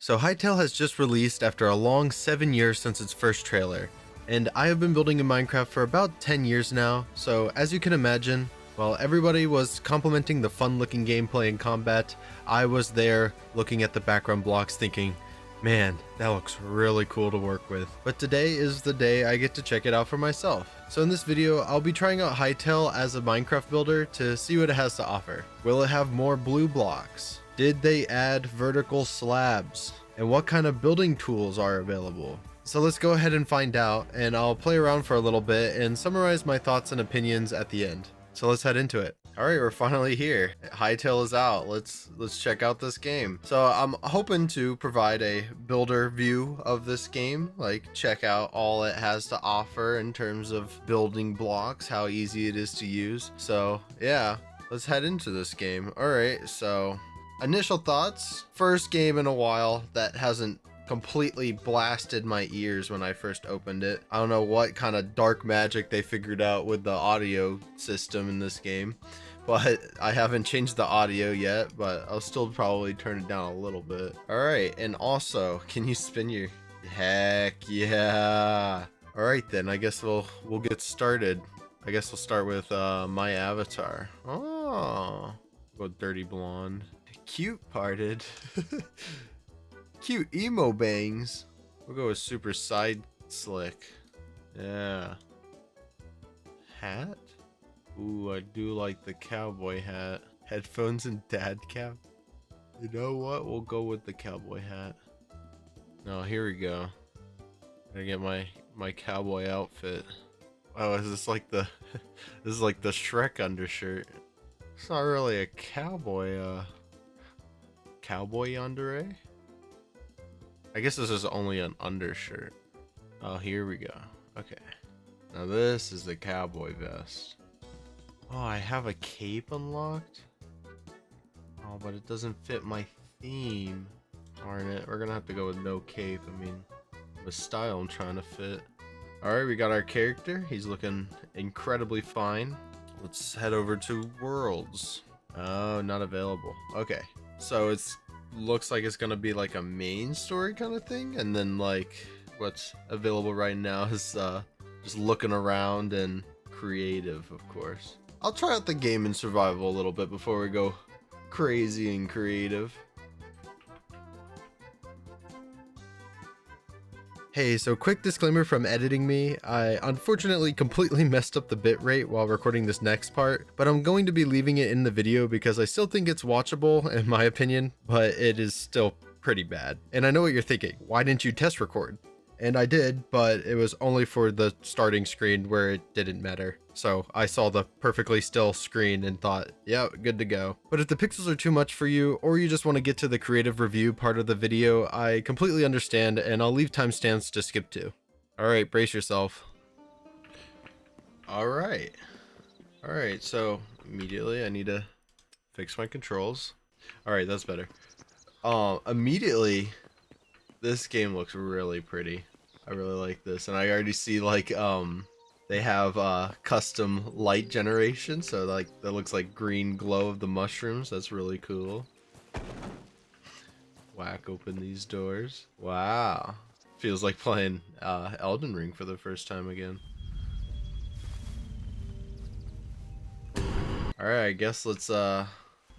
So Hytale has just released after a long 7 years since its first trailer, and I have been building in Minecraft for about 10 years now, so as you can imagine, while everybody was complimenting the fun looking gameplay and combat, I was there looking at the background blocks thinking, man, that looks really cool to work with. But today is the day I get to check it out for myself. So in this video, I'll be trying out Hytale as a Minecraft builder to see what it has to offer. Will it have more blue blocks? Did they add vertical slabs? And what kind of building tools are available? So let's go ahead and find out, and I'll play around for a little bit and summarize my thoughts and opinions at the end. So let's head into it. All right, we're finally here. Hytale is out. Let's check out this game. So I'm hoping to provide a builder view of this game, like check out all it has to offer in terms of building blocks, how easy it is to use. So yeah, let's head into this game. All right, so initial thoughts. First game in a while that hasn't completely blasted my ears when I first opened it. I don't know what kind of dark magic they figured out with the audio system in this game, but I haven't changed the audio yet, but I'll still probably turn it down a little bit. All right, and also, can you spin your... Heck yeah. All right then, I guess we'll get started. I guess we'll start with my avatar. Oh, go dirty blonde. Cute parted. Cute emo bangs. We'll go with super side slick. Yeah. Hat? Ooh, I do like the cowboy hat. Headphones and dad cap. You know what? We'll go with the cowboy hat. No, here we go. Gotta get my cowboy outfit. Oh, is this like the this is like the Shrek undershirt. It's not really a cowboy cowboy underay. I guess this is only an undershirt. Oh, here we go. Okay. Now this is the cowboy vest. Oh, I have a cape unlocked? Oh, but it doesn't fit my theme. Darn it. We're gonna have to go with no cape. I mean, the style I'm trying to fit. Alright, we got our character. He's looking incredibly fine. Let's head over to Worlds. Oh, not available. Okay. So it's looks like it's gonna be like a main story kind of thing, and then like what's available right now is just looking around and creative, of course. I'll try out the game and survival a little bit before we go crazy and creative. Hey, so quick disclaimer from editing me. I unfortunately completely messed up the bitrate while recording this next part, but I'm going to be leaving it in the video because I still think it's watchable in my opinion, but it is still pretty bad. And I know what you're thinking, why didn't you test record? And I did, but it was only for the starting screen where it didn't matter. So I saw the perfectly still screen and thought, yeah, good to go. But if the pixels are too much for you, or you just want to get to the creative review part of the video, I completely understand, and I'll leave timestamps to skip to. All right, brace yourself. All right, so immediately I need to fix my controls. All right, that's better. Immediately, this game looks really pretty. I really like this, and I already see like they have custom light generation, so like that looks like green glow of the mushrooms. That's really cool. Whack open these doors. Wow, feels like playing Elden Ring for the first time again. All right, I guess let's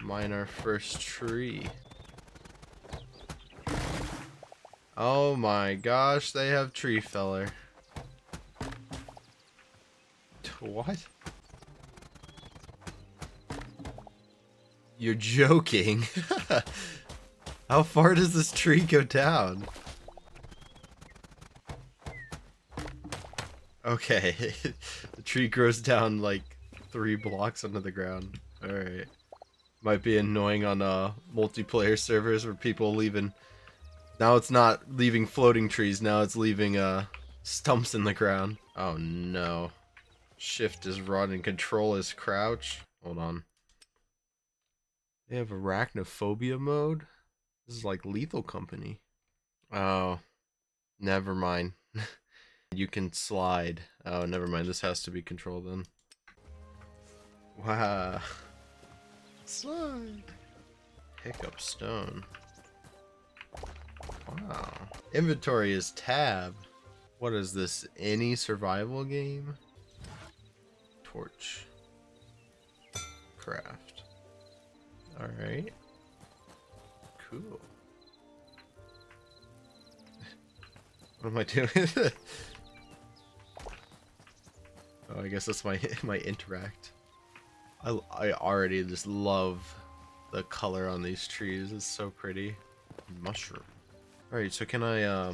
mine our first tree. Oh my gosh, they have tree feller. What? You're joking. How far does this tree go down? Okay, the tree grows down like 3 blocks under the ground. Alright. Might be annoying on multiplayer servers where people leaving... Now it's not leaving floating trees, now it's leaving stumps in the ground. Oh no. Shift is run and control is crouch. Hold on. They have arachnophobia mode? This is like Lethal Company. Oh. Never mind. You can slide. Oh, never mind. This has to be controlled then. Wow. Slide. Hiccup stone. Wow. Inventory is tab. What is this? Any survival game? Torch. Craft. Alright. Cool. What am I doing? Oh, I guess that's my interact. I already just love the color on these trees. It's so pretty. Mushroom. Alright, so can I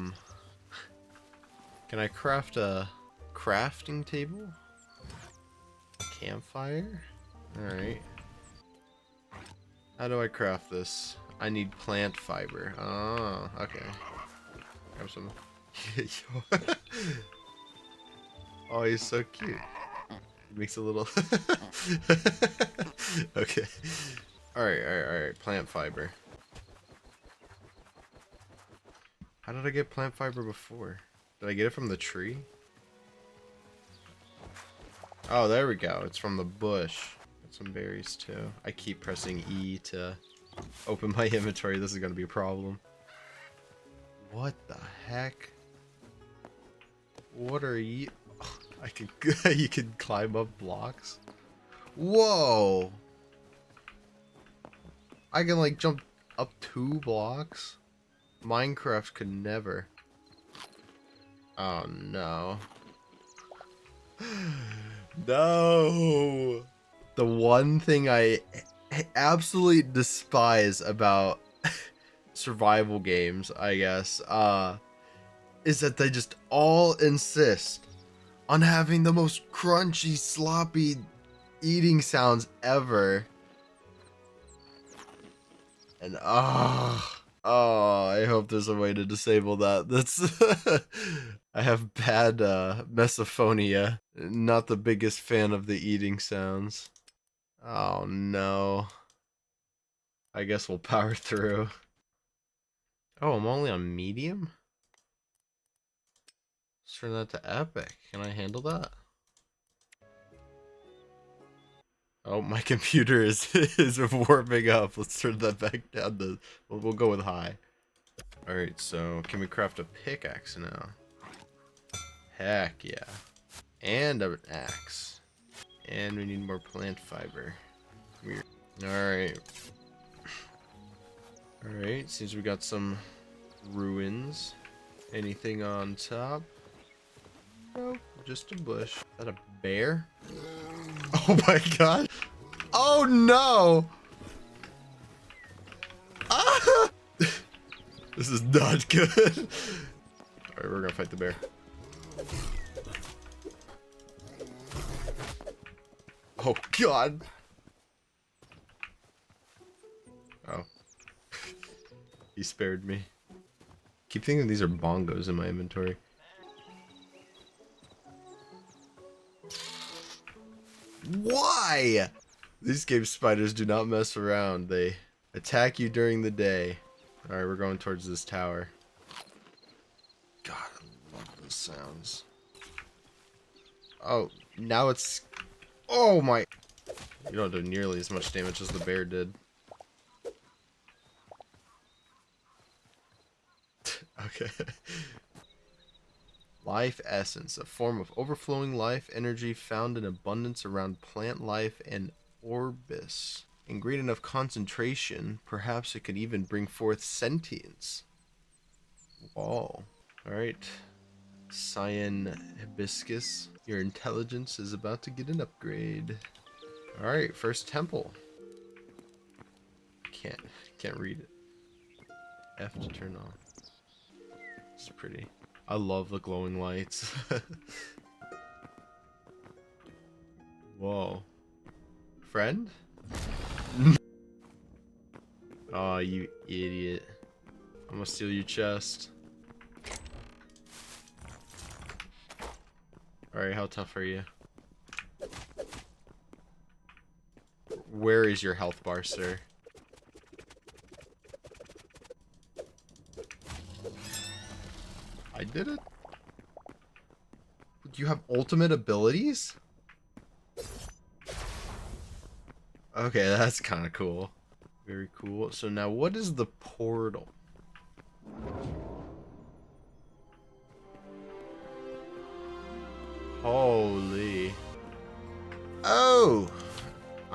craft a crafting table? Campfire? Alright. How do I craft this? I need plant fiber. Oh, okay. Grab some. Oh, he's so cute. He makes a little. Okay. Alright. Plant fiber. How did I get plant fiber before? Did I get it from the tree? Oh, there we go. It's from the bush. Got some berries too. I keep pressing E to open my inventory. This is gonna be a problem. What the heck? What are you? I can. You can climb up blocks. Whoa! I can like jump up 2 blocks. Minecraft could never. Oh no. No! The one thing I absolutely despise about survival games, I guess, is that they just all insist on having the most crunchy, sloppy eating sounds ever. And I hope there's a way to disable that. That's I have bad misophonia. Not the biggest fan of the eating sounds. Oh no. I guess we'll power through. Oh, I'm only on medium? Let's turn that to epic. Can I handle that? Oh, my computer is warming up. Let's turn that back down to... We'll go with high. Alright, so can we craft a pickaxe now? Heck yeah. And an axe. And we need more plant fiber. Weird. Alright. Alright, seems we got some ruins. Anything on top? Nope, just a bush. Is that a bear? Oh my god. Oh no! Ah! This is not good. Alright, we're gonna fight the bear. Oh god. Oh. He spared me. Keep thinking these are bongos in my inventory. Why? These cave spiders do not mess around. They attack you during the day. Alright, we're going towards this tower. God, I love those sounds. Oh, now it's... Oh my... You don't do nearly as much damage as the bear did. Okay. Life essence, a form of overflowing life energy found in abundance around plant life and orbis. In great enough concentration, perhaps it could even bring forth sentience. Whoa. Alright. Cyan hibiscus. Your intelligence is about to get an upgrade. Alright, first temple. Can't read it. F to turn on. It's pretty. I love the glowing lights. Whoa. Friend? Oh, you idiot. I'm gonna steal your chest. Alright, how tough are you? Where is your health bar, sir? I did it? Do you have ultimate abilities? Okay, that's kind of cool. Very cool. So now what is the portal?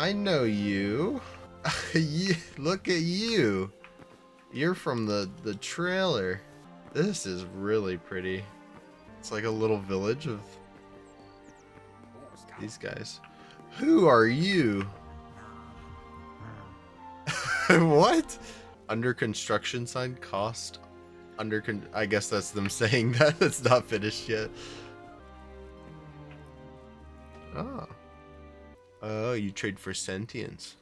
I know you. Look at you. You're from the trailer. This is really pretty. It's like a little village of these guys. Who are you? What? Under construction sign cost I guess that's them saying that it's not finished yet. Oh. Oh, you trade for sentience.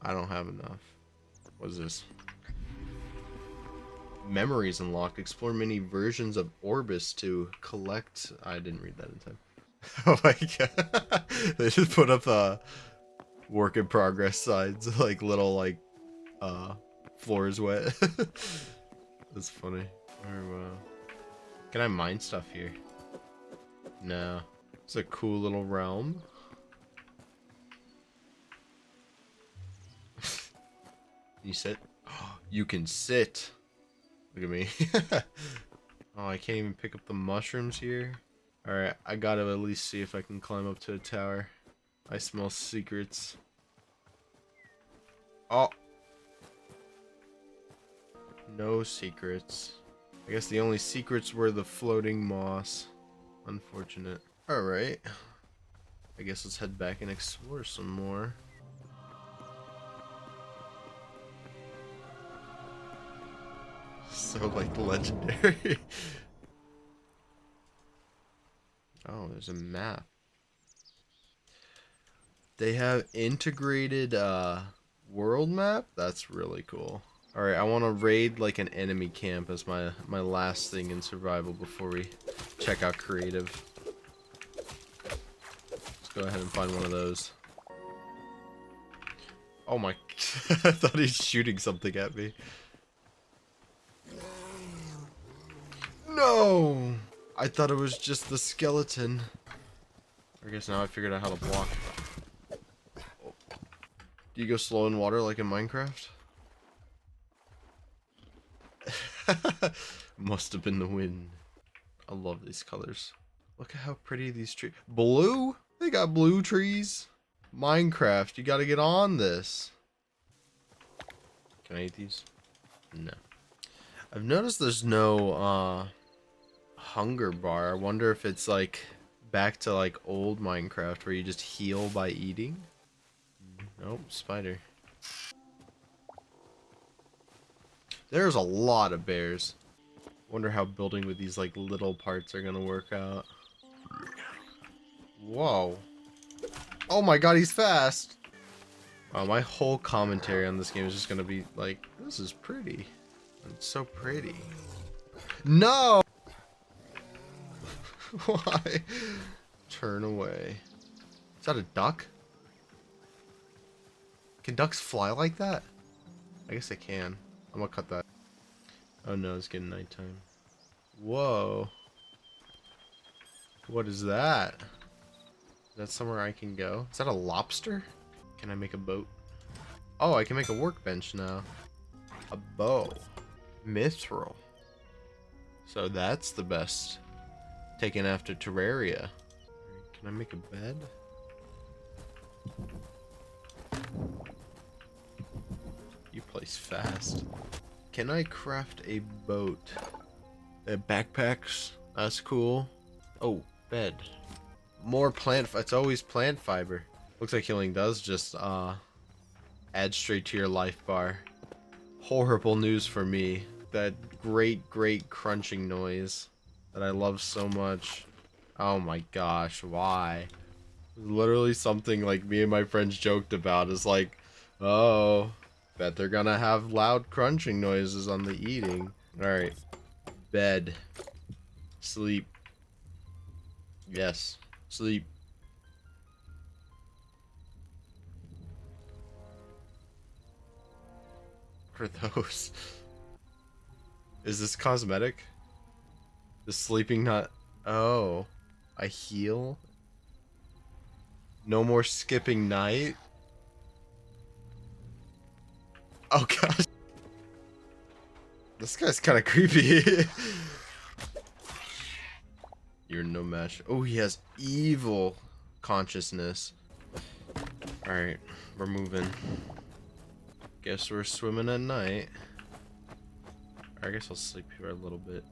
I don't have enough. What is this? Memories unlocked. Explore many versions of Orbis to collect. I didn't read that in time. Oh my god. They just put up work in progress signs, like little like floor is wet. That's funny. Oh, wow. Can I mine stuff here? No. It's a cool little realm. You sit? Oh, you can sit. Look at me. Oh, I can't even pick up the mushrooms here. Alright, I gotta at least see if I can climb up to a tower. I smell secrets. Oh. No secrets. I guess the only secrets were the floating moss. Unfortunate. Alright. I guess let's head back and explore some more. So, like, legendary. Oh, there's a map. They have integrated world map? That's really cool. Alright, I want to raid like an enemy camp as my last thing in survival before we check out creative. Let's go ahead and find one of those. Oh my, I thought he's shooting something at me. No! I thought it was just the skeleton. I guess now I figured out how to block. Oh. Do you go slow in water like in Minecraft? Must have been the wind. I love these colors. Look at how pretty these trees. Blue? They got blue trees. Minecraft, you gotta get on this. Can I eat these? No. I've noticed there's no hunger bar. I wonder if it's like back to like old Minecraft where you just heal by eating. Nope, spider. There's a lot of bears. Wonder how building with these like little parts are gonna work out. Whoa. Oh my god, he's fast. Wow, my whole commentary on this game is just gonna be like, this is pretty. It's so pretty. No! Why? Turn away. Is that a duck? Can ducks fly like that? I guess they can. I'm gonna cut that. Oh no, it's getting nighttime. Whoa. What is that? Is that somewhere I can go? Is that a lobster? Can I make a boat? Oh, I can make a workbench now. A bow. Mithril. So that's the best. Taken after Terraria. Can I make a bed? You place fast. Can I craft a boat? Backpacks. That's cool. Oh, bed. More plant. It's always plant fiber. Looks like healing does just add straight to your life bar. Horrible news for me. That great crunching noise that I love so much. Oh my gosh, why? Literally something like me and my friends joked about is like, oh, bet they're gonna have loud crunching noises on the eating. Alright. Bed. Sleep. Yes. Sleep. What are those? Is this cosmetic? The sleeping not... Oh. I heal? No more skipping night? Oh gosh. This guy's kind of creepy. You're no match. Oh, he has evil consciousness. Alright, we're moving. Guess we're swimming at night. I guess I'll sleep here a little bit.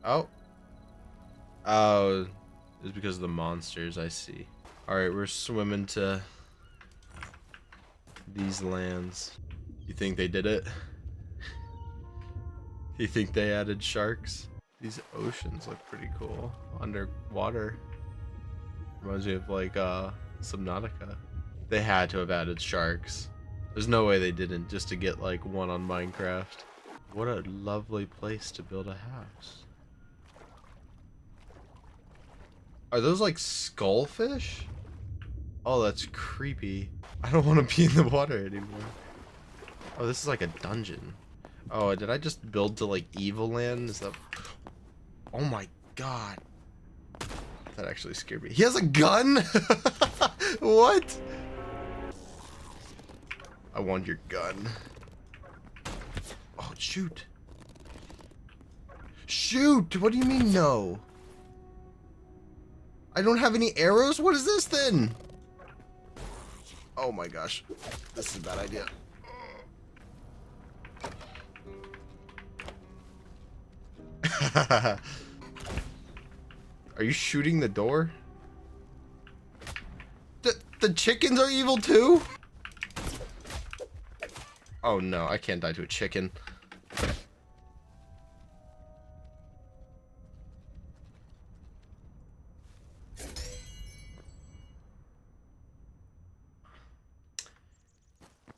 Oh. Oh, it's because of the monsters, I see. Alright, we're swimming to these lands. You think they did it? You think they added sharks? These oceans look pretty cool. Underwater. Reminds me of like Subnautica. They had to have added sharks. There's no way they didn't, just to get like one on Minecraft. What a lovely place to build a house. Are those like skullfish? Oh, that's creepy. I don't want to be in the water anymore. Oh, this is like a dungeon. Oh, did I just build to like evil land? Is that... Oh my god. That actually scared me. He has a gun? What? I want your gun. Oh, shoot. Shoot! What do you mean no? I don't have any arrows? What is this then? Oh my gosh. This is a bad idea. Are you shooting the door? The chickens are evil too? Oh no, I can't die to a chicken.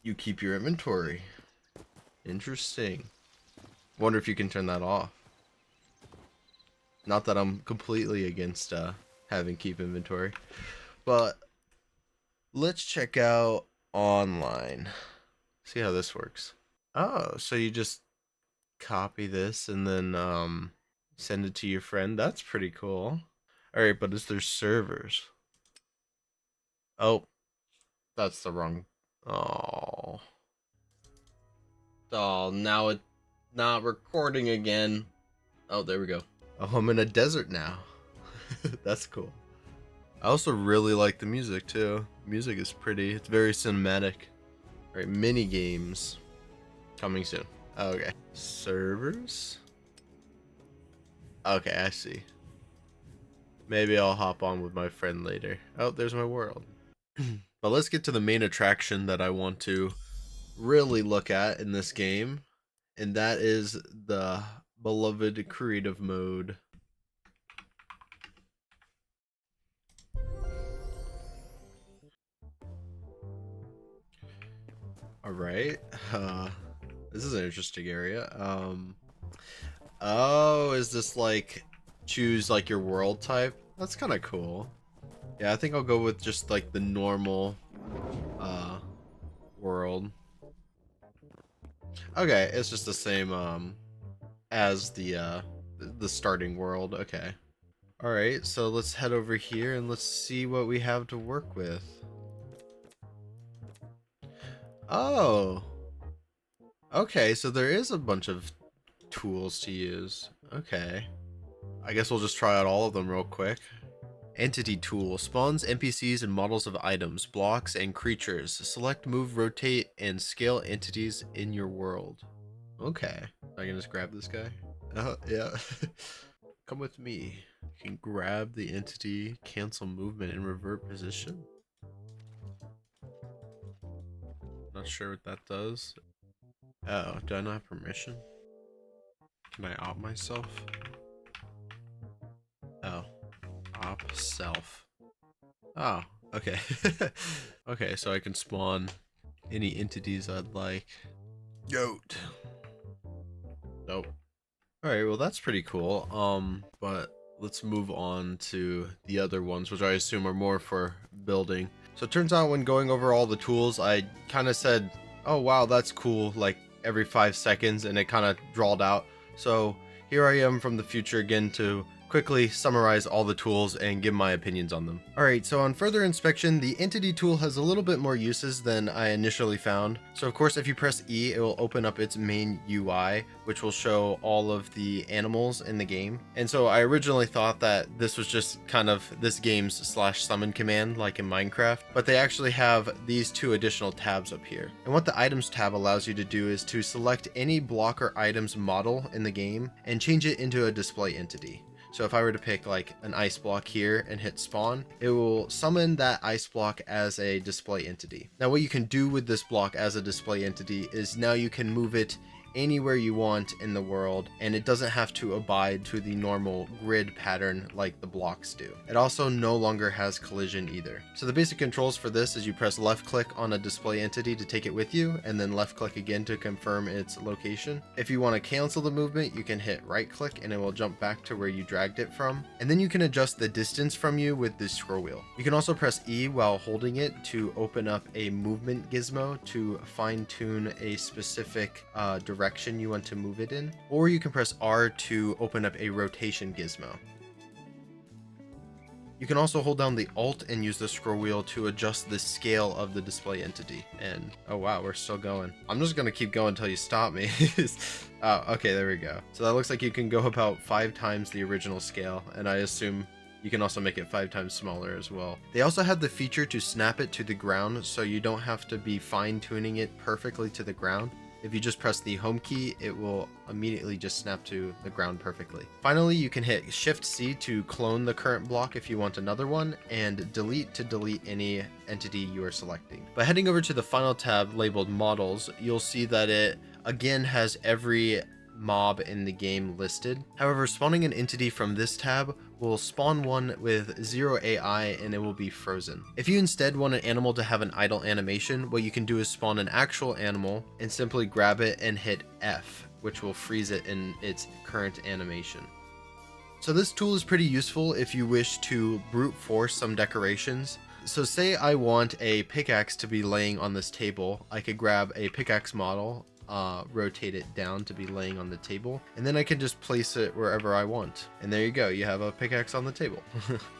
You keep your inventory. Interesting. Wonder if you can turn that off. Not that I'm completely against having keep inventory, but let's check out online. See how this works. Oh, so you just copy this and then send it to your friend. That's pretty cool. All right, but is there servers? Oh, that's the wrong. Oh. Oh, now it's not recording again. Oh, there we go. Oh, I'm in a desert now. That's cool. I also really like the music too. Music is pretty. It's very cinematic. All right, mini games coming soon. Okay, servers. Okay, I see. Maybe I'll hop on with my friend later. Oh, there's my world. But let's get to the main attraction that I want to really look at in this game, and that is the beloved creative mode. All right, this is an interesting area. Oh, is this like choose like your world type? That's kind of cool. Yeah, I think I'll go with just like the normal world. Okay, it's just the same as the starting world. Okay. All right, so let's head over here and let's see what we have to work with. Oh. Okay, so there is a bunch of tools to use. Okay. I guess we'll just try out all of them real quick. Entity tool spawns NPCs and models of items, blocks, and creatures. Select, move, rotate, and scale entities in your world. Okay. I can just grab this guy. Yeah. Come with me. You can grab the entity, cancel movement, and revert position. Not sure what that does. Oh, do I not have permission? Can I opt myself? Oh. Op self. Oh, okay. Okay, so I can spawn any entities I'd like. Goat. Nope. Alright, well that's pretty cool. But let's move on to the other ones, which I assume are more for building. So it turns out when going over all the tools, I kind of said, oh wow, that's cool, like every 5 seconds, and it kind of drawled out. So here I am from the future again to quickly summarize all the tools and give my opinions on them. Alright, so on further inspection, the entity tool has a little bit more uses than I initially found. So of course, if you press E, it will open up its main UI, which will show all of the animals in the game. And so I originally thought that this was just kind of this game's /summon command like in Minecraft, but they actually have these two additional tabs up here. And what the items tab allows you to do is to select any block or items model in the game and change it into a display entity. So if I were to pick like an ice block here and hit spawn, it will summon that ice block as a display entity. Now what you can do with this block as a display entity is now you can move it anywhere you want in the world, and it doesn't have to abide to the normal grid pattern like the blocks do. It also no longer has collision either. So the basic controls for this is you press left click on a display entity to take it with you, and then left click again to confirm its location. If you want to cancel the movement, you can hit right click and it will jump back to where you dragged it from. And then you can adjust the distance from you with the scroll wheel. You can also press E while holding it to open up a movement gizmo to fine tune a specific direction you want to move it in, or you can press R to open up a rotation gizmo. You can also hold down the Alt and use the scroll wheel to adjust the scale of the display entity. And oh wow, we're still going. I'm just gonna keep going until you stop me. Oh, okay, there we go. So that looks like you can go about 5 times the original scale, and I assume you can also make it 5 times smaller as well. They also have the feature to snap it to the ground, so you don't have to be fine-tuning it perfectly to the ground. If you just press the home key, it will immediately just snap to the ground perfectly. Finally, you can hit Shift C to clone the current block if you want another one, and delete to delete any entity you are selecting. But heading over to the final tab labeled Models, you'll see that it again has every mob in the game listed. However, spawning an entity from this tab will spawn one with 0 AI and it will be frozen. If you instead want an animal to have an idle animation, what you can do is spawn an actual animal and simply grab it and hit F, which will freeze it in its current animation. So this tool is pretty useful if you wish to brute force some decorations. So say I want a pickaxe to be laying on this table, I could grab a pickaxe model, rotate it down to be laying on the table, and then I can just place it wherever I want. And there you go, you have a pickaxe on the table.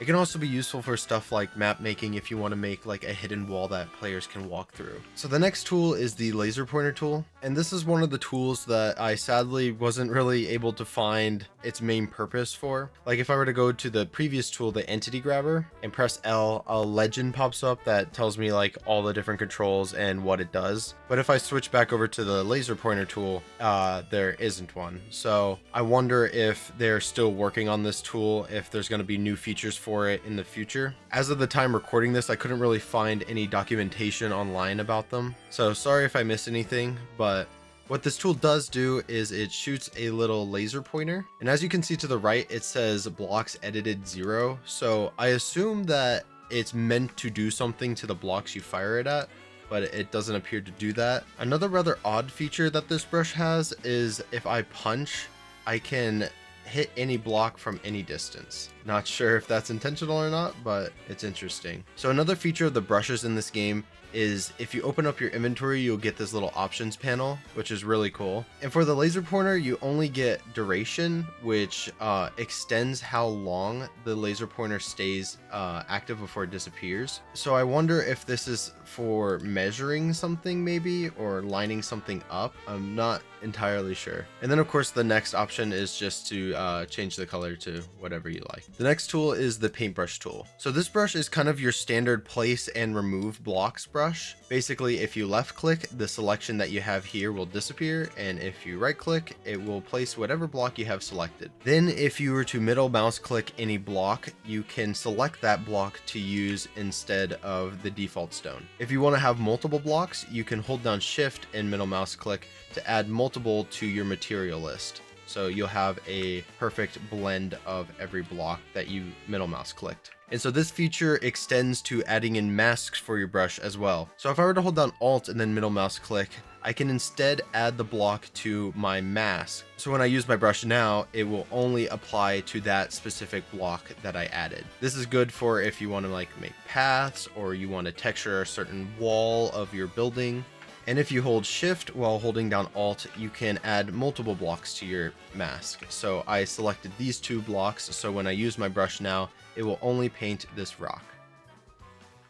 It can also be useful for stuff like map making if you want to make like a hidden wall that players can walk through. So the next tool is the laser pointer tool, and this is one of the tools that I sadly wasn't really able to find its main purpose for. Like if I were to go to the previous tool, the entity grabber, and press L, a legend pops up that tells me like all the different controls and what it does. But if I switch back over to the laser pointer tool, there isn't one. So I wonder if they're still working on this tool, if there's going to be new features for it in the future. As of the time recording this, I couldn't really find any documentation online about them. So sorry if I missed anything, but what this tool does do is it shoots a little laser pointer. And as you can see to the right, it says blocks edited 0. So I assume that it's meant to do something to the blocks you fire it at, but it doesn't appear to do that. Another rather odd feature that this brush has is if I punch, I can hit any block from any distance. Not sure if that's intentional or not, but it's interesting. So another feature of the brushes in this game is if you open up your inventory, you'll get this little options panel, which is really cool. And for the laser pointer, you only get duration, which extends how long the laser pointer stays active before it disappears. So I wonder if this is for measuring something maybe, or lining something up. I'm not entirely sure. And then of course the next option is just to change the color to whatever you like. The next tool is the paintbrush tool. So this brush is kind of your standard place and remove blocks brush. Basically, if you left click, the selection that you have here will disappear, and if you right click, it will place whatever block you have selected. Then if you were to middle mouse click any block, you can select that block to use instead of the default stone. If you want to have multiple blocks, you can hold down shift and middle mouse click to add multiple to your material list. So you'll have a perfect blend of every block that you middle mouse clicked. And so this feature extends to adding in masks for your brush as well. So if I were to hold down Alt and then middle mouse click, I can instead add the block to my mask. So when I use my brush now, it will only apply to that specific block that I added. This is good for if you want to like make paths, or you want to texture a certain wall of your building. And if you hold shift while holding down alt, you can add multiple blocks to your mask. So I selected these 2 blocks, so when I use my brush now, it will only paint this rock.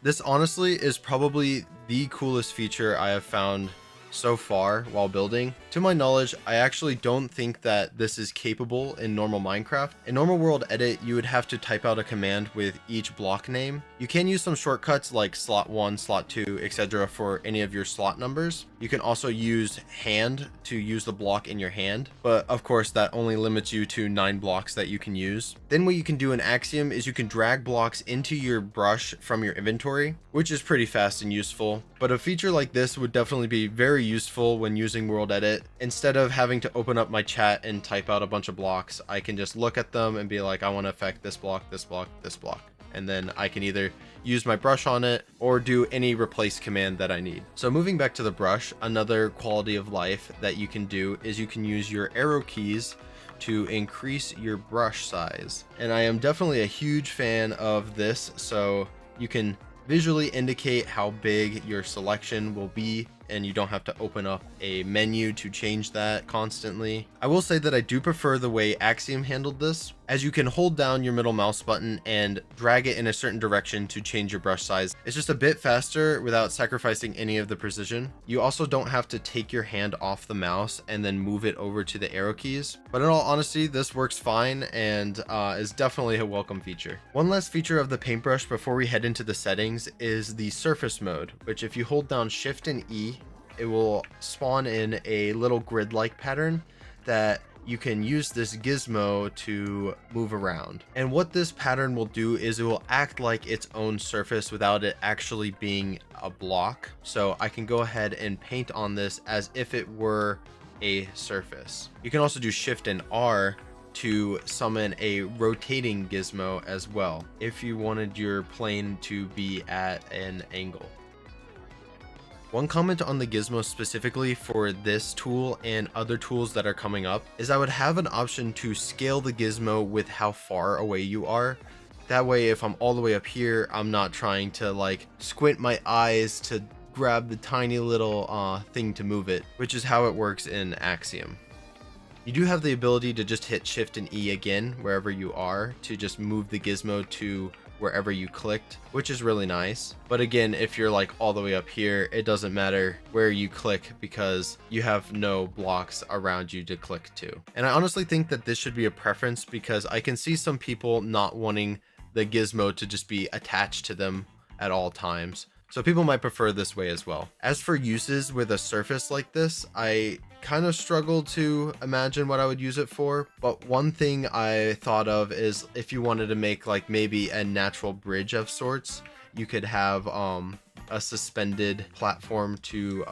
This honestly is probably the coolest feature I have found so far while building. To my knowledge, I actually don't think that this is capable in normal Minecraft. In normal world edit, you would have to type out a command with each block name. You can use some shortcuts like slot 1, slot 2, etc. for any of your slot numbers. You can also use hand to use the block in your hand, but of course that only limits you to 9 blocks that you can use. Then what you can do in Axiom is you can drag blocks into your brush from your inventory, which is pretty fast and useful. But a feature like this would definitely be very useful when using World Edit. Instead of having to open up my chat and type out a bunch of blocks, I can just look at them and be like, I want to affect this block, this block, this block. And then I can either use my brush on it or do any replace command that I need. So moving back to the brush, another quality of life that you can do is you can use your arrow keys to increase your brush size. And I am definitely a huge fan of this, so you can visually indicate how big your selection will be, and you don't have to open up a menu to change that constantly. I will say that I do prefer the way Axiom handled this, as you can hold down your middle mouse button and drag it in a certain direction to change your brush size. It's just a bit faster without sacrificing any of the precision. You also don't have to take your hand off the mouse and then move it over to the arrow keys. But in all honesty, this works fine and is definitely a welcome feature. One last feature of the paintbrush before we head into the settings is the surface mode, which if you hold down Shift and E, it will spawn in a little grid-like pattern that you can use this gizmo to move around. And what this pattern will do is it will act like its own surface without it actually being a block. So I can go ahead and paint on this as if it were a surface. You can also do Shift and R to summon a rotating gizmo as well, if you wanted your plane to be at an angle. One comment on the gizmo specifically for this tool and other tools that are coming up is I would have an option to scale the gizmo with how far away you are. That way, if I'm all the way up here, I'm not trying to like squint my eyes to grab the tiny little thing to move it, which is how it works in Axiom. You do have the ability to just hit Shift and E again wherever you are to just move the gizmo to wherever you clicked, which is really nice. But again, if you're like all the way up here, it doesn't matter where you click because you have no blocks around you to click to. And I honestly think that this should be a preference because I can see some people not wanting the gizmo to just be attached to them at all times. So people might prefer this way as well. As for uses with a surface like this, I kind of struggle to imagine what I would use it for, but one thing I thought of is if you wanted to make like maybe a natural bridge of sorts, you could have a suspended platform to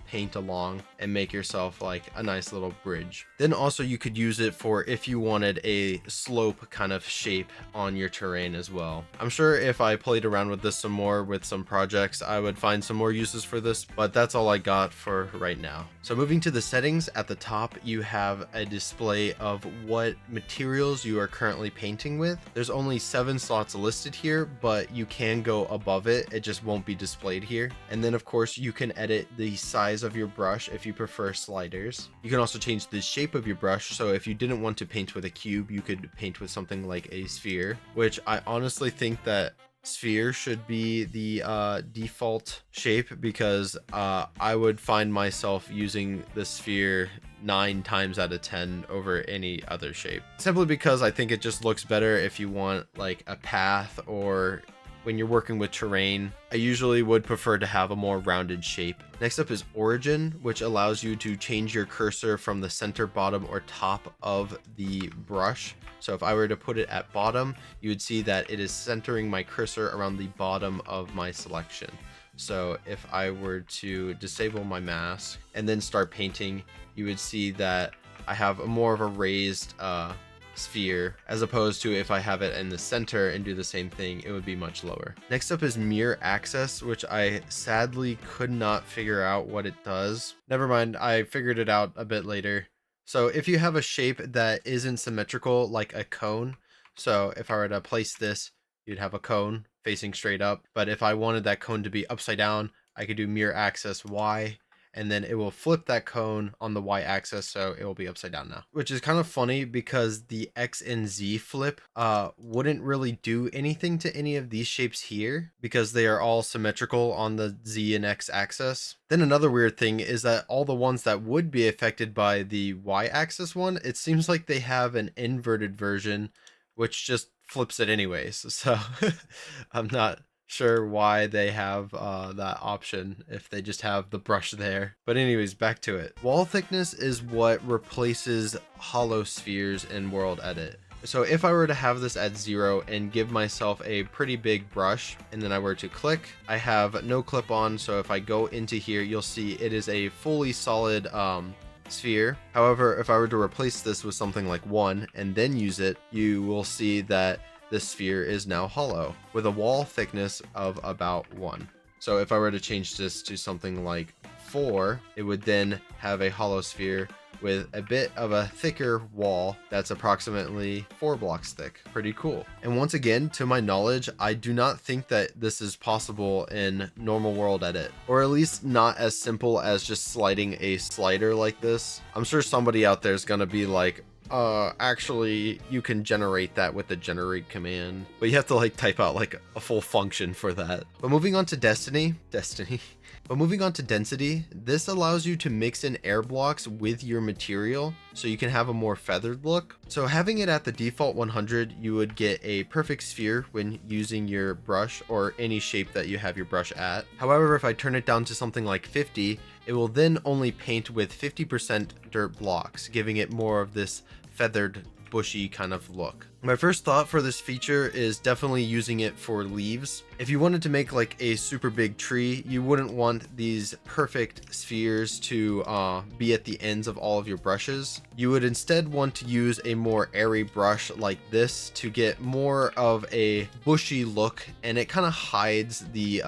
paint along and make yourself like a nice little bridge. Then also you could use it for if you wanted a slope kind of shape on your terrain as well. I'm sure if I played around with this some more with some projects, I would find some more uses for this, but that's all I got for right now. So moving to the settings, at the top you have a display of what materials you are currently painting with. There's only 7 slots listed here, but you can go above it. It just won't be displayed here. And then of course you can edit the size of your brush if you prefer sliders. You can also change the shape of your brush, so if you didn't want to paint with a cube, you could paint with something like a sphere, which I honestly think that sphere should be the default shape because I would find myself using the sphere 9 times out of 10 over any other shape, simply because I think it just looks better if you want like a path or when you're working with terrain. I usually would prefer to have a more rounded shape. Next up is origin, which allows you to change your cursor from the center, bottom, or top of the brush. So if I were to put it at bottom, you would see that it is centering my cursor around the bottom of my selection. So if I were to disable my mask and then start painting, you would see that I have a more of a raised sphere, as opposed to if I have it in the center and do the same thing, it would be much lower. Next up is mirror access, which I sadly could not figure out what it does. Never mind, I figured it out a bit later. So if you have a shape that isn't symmetrical, like a cone, so if I were to place this, you'd have a cone facing straight up, but if I wanted that cone to be upside down, I could do mirror access Y, and then it will flip that cone on the y-axis, so it will be upside down now. Which is kind of funny because the X and Z flip wouldn't really do anything to any of these shapes here because they are all symmetrical on the Z and X axis. Then another weird thing is that all the ones that would be affected by the y-axis one, it seems like they have an inverted version which just flips it anyways. So I'm not sure why they have that option if they just have the brush there. But anyways, back to it. Wall thickness is what replaces hollow spheres in World Edit. So if I were to have this at 0 and give myself a pretty big brush and then I were to click, I have no clip on. So if I go into here, you'll see it is a fully solid sphere. However, if I were to replace this with something like 1 and then use it, you will see that this sphere is now hollow with a wall thickness of about 1. So if I were to change this to something like 4, it would then have a hollow sphere with a bit of a thicker wall that's approximately 4 blocks thick. Pretty cool. And once again, to my knowledge, I do not think that this is possible in normal World Edit, or at least not as simple as just sliding a slider like this. I'm sure somebody out there is gonna be like, actually you can generate that with the generate command, but you have to like type out like a full function for that. But moving on to density, this allows you to mix in air blocks with your material so you can have a more feathered look. So having it at the default 100, you would get a perfect sphere when using your brush or any shape that you have your brush at. However, if I turn it down to something like 50, it will then only paint with 50% dirt blocks, giving it more of this feathered, bushy kind of look. My first thought for this feature is definitely using it for leaves. If you wanted to make like a super big tree, you wouldn't want these perfect spheres to be at the ends of all of your brushes. You would instead want to use a more airy brush like this to get more of a bushy look, and it kind of hides the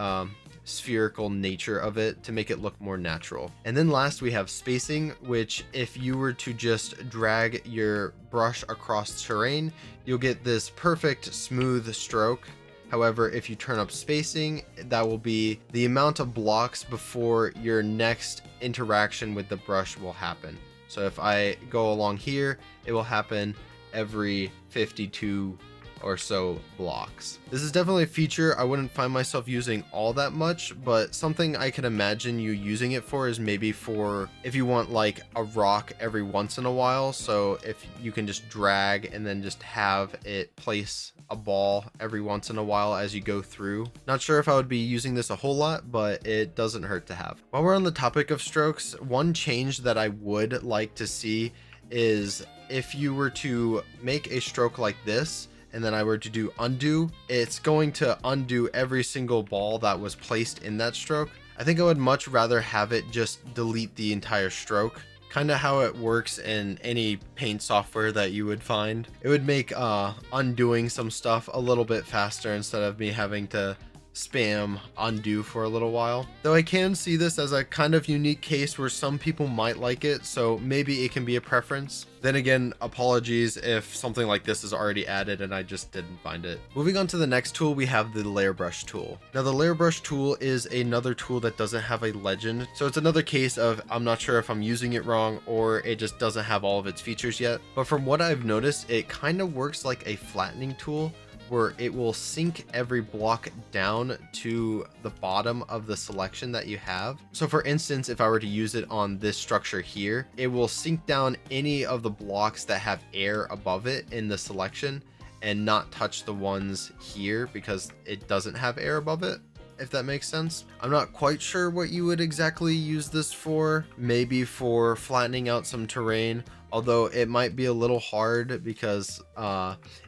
spherical nature of it to make it look more natural. And then last we have spacing, which if you were to just drag your brush across terrain, you'll get this perfect smooth stroke. However, if you turn up spacing, that will be the amount of blocks before your next interaction with the brush will happen. So if I go along here, it will happen every 52 or so blocks. This is definitely a feature I wouldn't find myself using all that much, but something I can imagine you using it for is maybe for if you want like a rock every once in a while. So if you can just drag and then just have it place a ball every once in a while as you go through. Not sure if I would be using this a whole lot, but it doesn't hurt to have. While we're on the topic of strokes, one change that I would like to see is if you were to make a stroke like this, and then I were to do undo, it's going to undo every single ball that was placed in that stroke. I think I would much rather have it just delete the entire stroke. Kind of how it works in any paint software that you would find. It would make undoing some stuff a little bit faster instead of me having to spam undo for a little while. Though I can see this as a kind of unique case where some people might like it, so maybe it can be a preference. Then again, apologies if something like this is already added and I just didn't find it. Moving on to the next tool, we have the layer brush tool. Now the layer brush tool is another tool that doesn't have a legend, so it's another case of I'm not sure if I'm using it wrong or it just doesn't have all of its features yet. But from what I've noticed, it kind of works like a flattening tool, where it will sink every block down to the bottom of the selection that you have. So for instance, if I were to use it on this structure here, it will sink down any of the blocks that have air above it in the selection and not touch the ones here because it doesn't have air above it, if that makes sense. I'm not quite sure what you would exactly use this for. Maybe for flattening out some terrain, although it might be a little hard because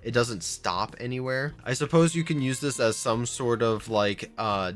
it doesn't stop anywhere. I suppose you can use this as some sort of like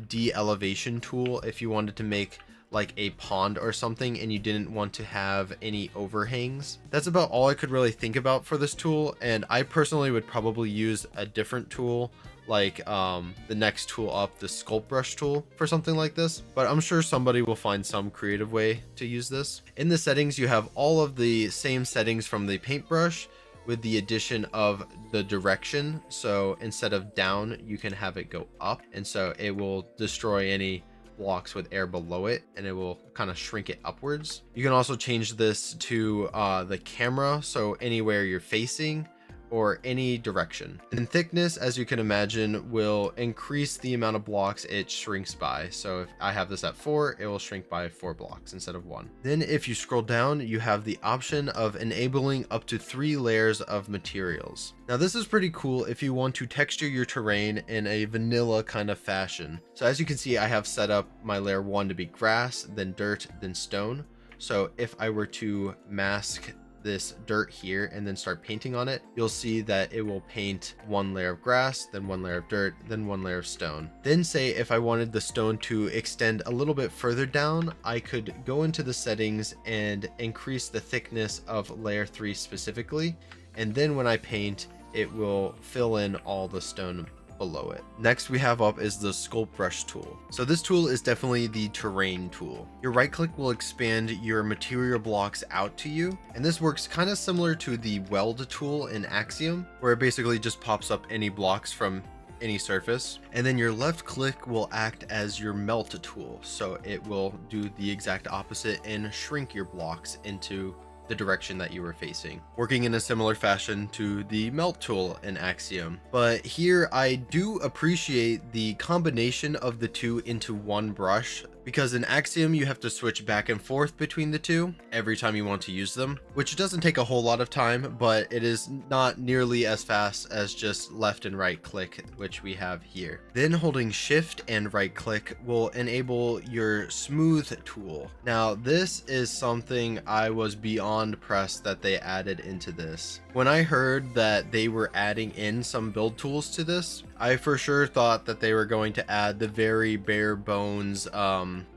de-elevation tool if you wanted to make like a pond or something and you didn't want to have any overhangs. That's about all I could really think about for this tool, and I personally would probably use a different tool like the next tool up, the Sculpt brush tool, for something like this, but I'm sure somebody will find some creative way to use this. In the settings, you have all of the same settings from the paintbrush with the addition of the direction. So instead of down, you can have it go up, and so it will destroy any blocks with air below it, and it will kind of shrink it upwards. You can also change this to the camera, so anywhere you're facing or any direction. And thickness, as you can imagine, will increase the amount of blocks it shrinks by. So if I have this at 4, it will shrink by 4 blocks instead of 1. Then if you scroll down, you have the option of enabling up to 3 layers of materials. Now this is pretty cool if you want to texture your terrain in a vanilla kind of fashion. So as you can see, I have set up my layer 1 to be grass, then dirt, then stone. So if I were to mask this dirt here and then start painting on it, you'll see that it will paint 1 layer of grass, then 1 layer of dirt, then 1 layer of stone. Then say if I wanted the stone to extend a little bit further down, I could go into the settings and increase the thickness of layer 3 specifically, and then when I paint, it will fill in all the stone below it. Next we have up is the Sculpt brush tool. So this tool is definitely the terrain tool. Your right click will expand your material blocks out to you, and this works kind of similar to the weld tool in Axiom, where it basically just pops up any blocks from any surface. And then your left click will act as your melt tool, so it will do the exact opposite and shrink your blocks into the direction that you were facing, working in a similar fashion to the melt tool in Axiom. But here I do appreciate the combination of the two into one brush, because in Axiom you have to switch back and forth between the two every time you want to use them, which doesn't take a whole lot of time, but it is not nearly as fast as just left and right click, which we have here. Then holding shift and right click will enable your smooth tool. Now this is something I was beyond impressed that they added into this. When I heard that they were adding in some build tools to this, I for sure thought that they were going to add the very bare bones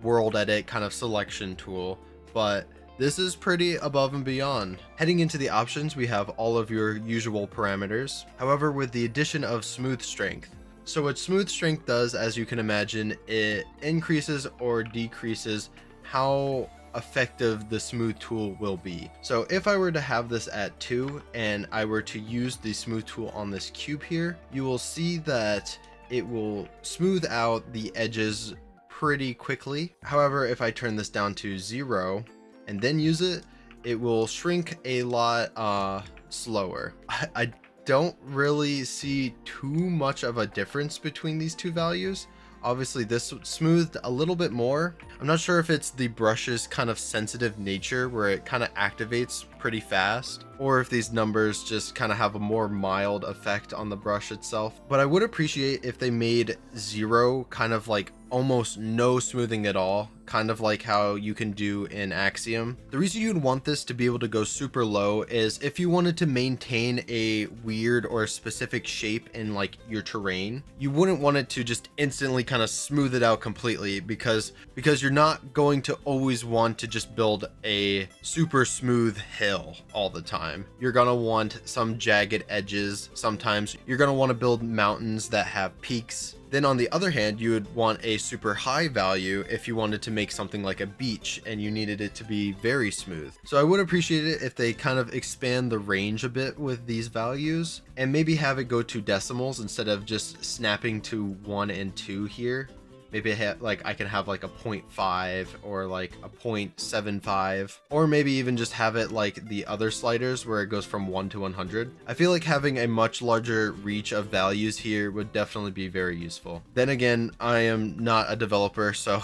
world edit kind of selection tool, but this is pretty above and beyond. Heading into the options, we have all of your usual parameters, however with the addition of smooth strength. So what smooth strength does, as you can imagine, it increases or decreases how effective the smooth tool will be. So if I were to have this at 2 and I were to use the smooth tool on this cube here, you will see that it will smooth out the edges pretty quickly. However, if I turn this down to 0 and then use it, it will shrink a lot slower. I don't really see too much of a difference between these two values. Obviously this smoothed a little bit more. I'm not sure if it's the brush's kind of sensitive nature where it kind of activates pretty fast, or if these numbers just kind of have a more mild effect on the brush itself. But I would appreciate if they made 0 kind of like almost no smoothing at all, kind of like how you can do in Axiom. The reason you'd want this to be able to go super low is if you wanted to maintain a weird or specific shape in like your terrain, you wouldn't want it to just instantly kind of smooth it out completely, because you're not going to always want to just build a super smooth hill all the time. You're gonna want some jagged edges. Sometimes you're gonna want to build mountains that have peaks. Then on the other hand, you would want a super high value if you wanted to make something like a beach and you needed it to be very smooth. So I would appreciate it if they kind of expand the range a bit with these values and maybe have it go to decimals instead of just snapping to 1 and 2 here. Maybe I can have like a 0.5 or like a 0.75, or maybe even just have it like the other sliders where it goes from 1 to 100. I feel like having a much larger reach of values here would definitely be very useful. Then again, I am not a developer, so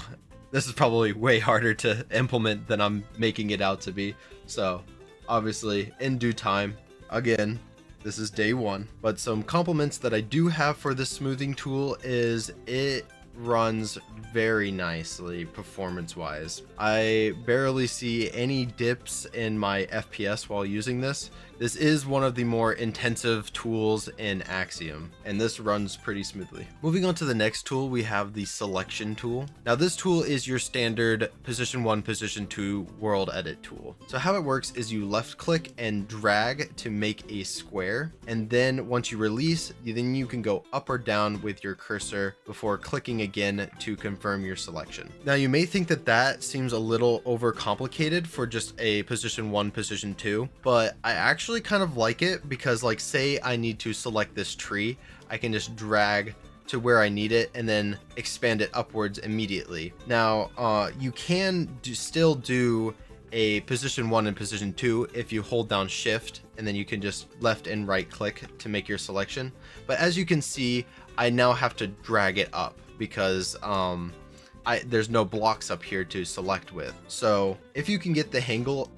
this is probably way harder to implement than I'm making it out to be. So obviously in due time, again, this is day 1. But some compliments that I do have for this smoothing tool is it runs very nicely performance wise. I barely see any dips in my FPS while using this. This is one of the more intensive tools in Axiom, and this runs pretty smoothly. Moving on to the next tool, we have the selection tool. Now this tool is your standard position 1, position 2 world edit tool. So how it works is you left click and drag to make a square, and then once you release, then you can go up or down with your cursor before clicking again to confirm your selection. Now you may think that that seems a little overcomplicated for just a position 1, position 2, but I actually kind of like it because, like, say I need to select this tree, I can just drag to where I need it and then expand it upwards immediately. Now, you can still do a position 1 and position 2 if you hold down shift, and then you can just left and right click to make your selection. But as you can see, I now have to drag it up because there's no blocks up here to select with. So if you can get the handle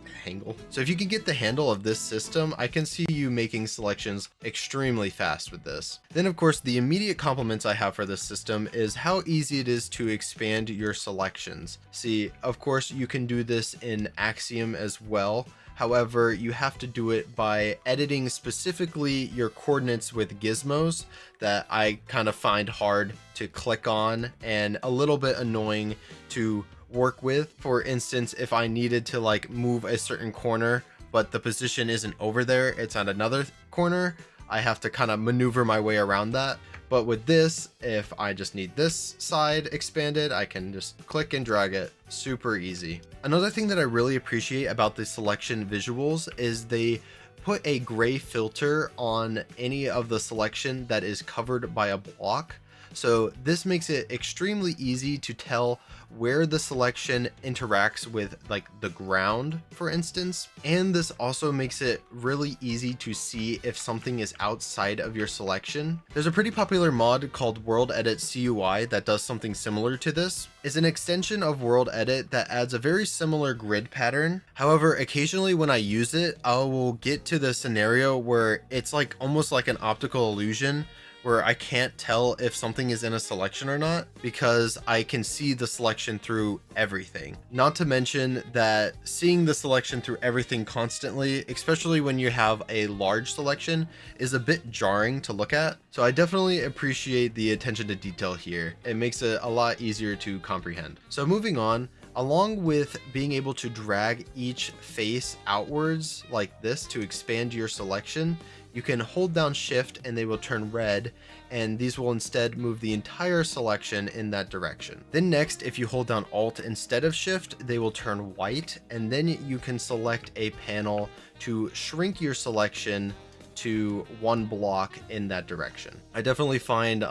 of this system, I can see you making selections extremely fast with this. Then of course, the immediate compliments I have for this system is how easy it is to expand your selections. See, of course, you can do this in Axiom as well. However, you have to do it by editing specifically your coordinates with gizmos that I kind of find hard to click on and a little bit annoying to work with. For instance, if I needed to like move a certain corner, but the position isn't over there, it's at another corner, I have to kind of maneuver my way around that. But with this, if I just need this side expanded, I can just click and drag it. Super easy. Another thing that I really appreciate about the selection visuals is they put a gray filter on any of the selection that is covered by a block. So this makes it extremely easy to tell where the selection interacts with like the ground, for instance. And this also makes it really easy to see if something is outside of your selection. There's a pretty popular mod called World Edit CUI that does something similar to this. It's an extension of World Edit that adds a very similar grid pattern. However, occasionally when I use it, I will get to the scenario where it's like almost like an optical illusion, where I can't tell if something is in a selection or not because I can see the selection through everything. Not to mention that seeing the selection through everything constantly, especially when you have a large selection, is a bit jarring to look at. So I definitely appreciate the attention to detail here. It makes it a lot easier to comprehend. So moving on, along with being able to drag each face outwards like this to expand your selection, you can hold down shift and they will turn red, and these will instead move the entire selection in that direction. Then next, if you hold down alt instead of shift, they will turn white, and then you can select a panel to shrink your selection to one block in that direction. I definitely find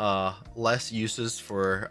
less uses for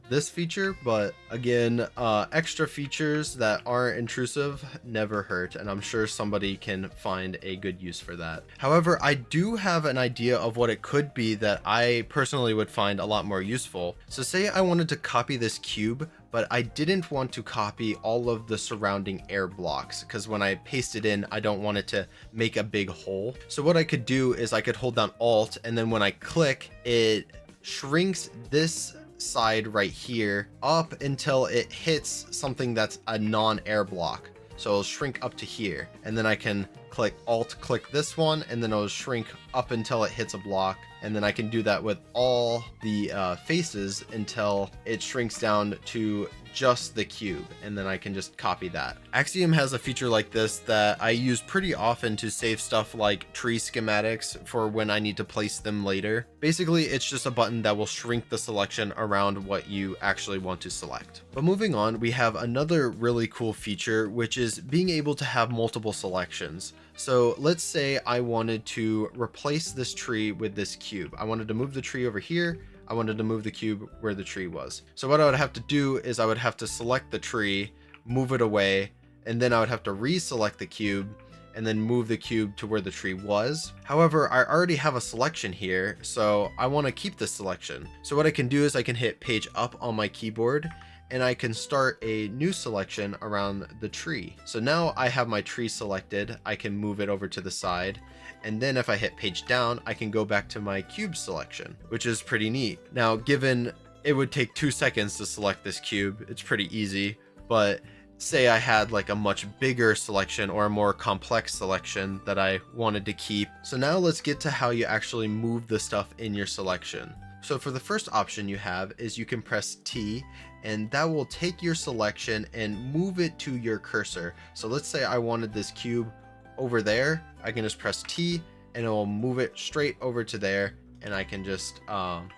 this feature, but again, extra features that aren't intrusive never hurt, and I'm sure somebody can find a good use for that. However, I do have an idea of what it could be that I personally would find a lot more useful. So say I wanted to copy this cube, but I didn't want to copy all of the surrounding air blocks because when I paste it in, I don't want it to make a big hole. So what I could do is I could hold down alt, and then when I click, it shrinks this side right here up until it hits something that's a non-air block. So it'll shrink up to here, and then I can click alt, click this one, and then it'll shrink up until it hits a block. And then I can do that with all the faces until it shrinks down to just the cube, and then I can just copy that. Axiom has a feature like this that I use pretty often to save stuff like tree schematics for when I need to place them later. Basically, it's just a button that will shrink the selection around what you actually want to select. But moving on, we have another really cool feature, which is being able to have multiple selections. So let's say I wanted to replace this tree with this cube. I wanted to move the tree over here. I wanted to move the cube where the tree was. So what I would have to do is I would have to select the tree, move it away, and then I would have to reselect the cube and then move the cube to where the tree was. However, I already have a selection here, so I want to keep this selection. So what I can do is I can hit page up on my keyboard, and I can start a new selection around the tree. So now I have my tree selected. I can move it over to the side. And then if I hit page down, I can go back to my cube selection, which is pretty neat. Now, given it would take 2 seconds to select this cube, it's pretty easy. But say I had like a much bigger selection or a more complex selection that I wanted to keep. So now let's get to how you actually move the stuff in your selection. So for the first option you have is you can press T, and that will take your selection and move it to your cursor. So let's say I wanted this cube over there. I can just press T and it will move it straight over to there, and I can just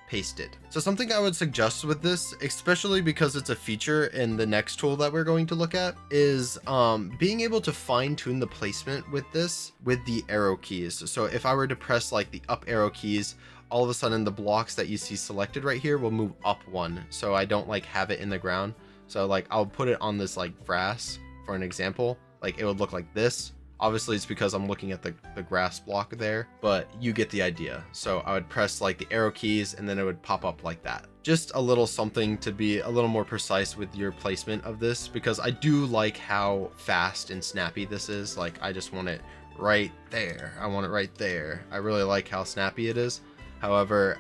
paste it. So something I would suggest with this, especially because it's a feature in the next tool that we're going to look at, is being able to fine tune the placement with this with the arrow keys. So if I were to press like the up arrow keys all of a sudden the blocks that you see selected right here will move up one. So I don't like have it in the ground. So like I'll put it on this like grass for an example, like it would look like this. Obviously it's because I'm looking at the grass block there, but you get the idea. So I would press like the arrow keys and then it would pop up like that. Just a little something to be a little more precise with your placement of this, because I do like how fast and snappy this is. Like I just want it right there. I want it right there. I really like how snappy it is. However,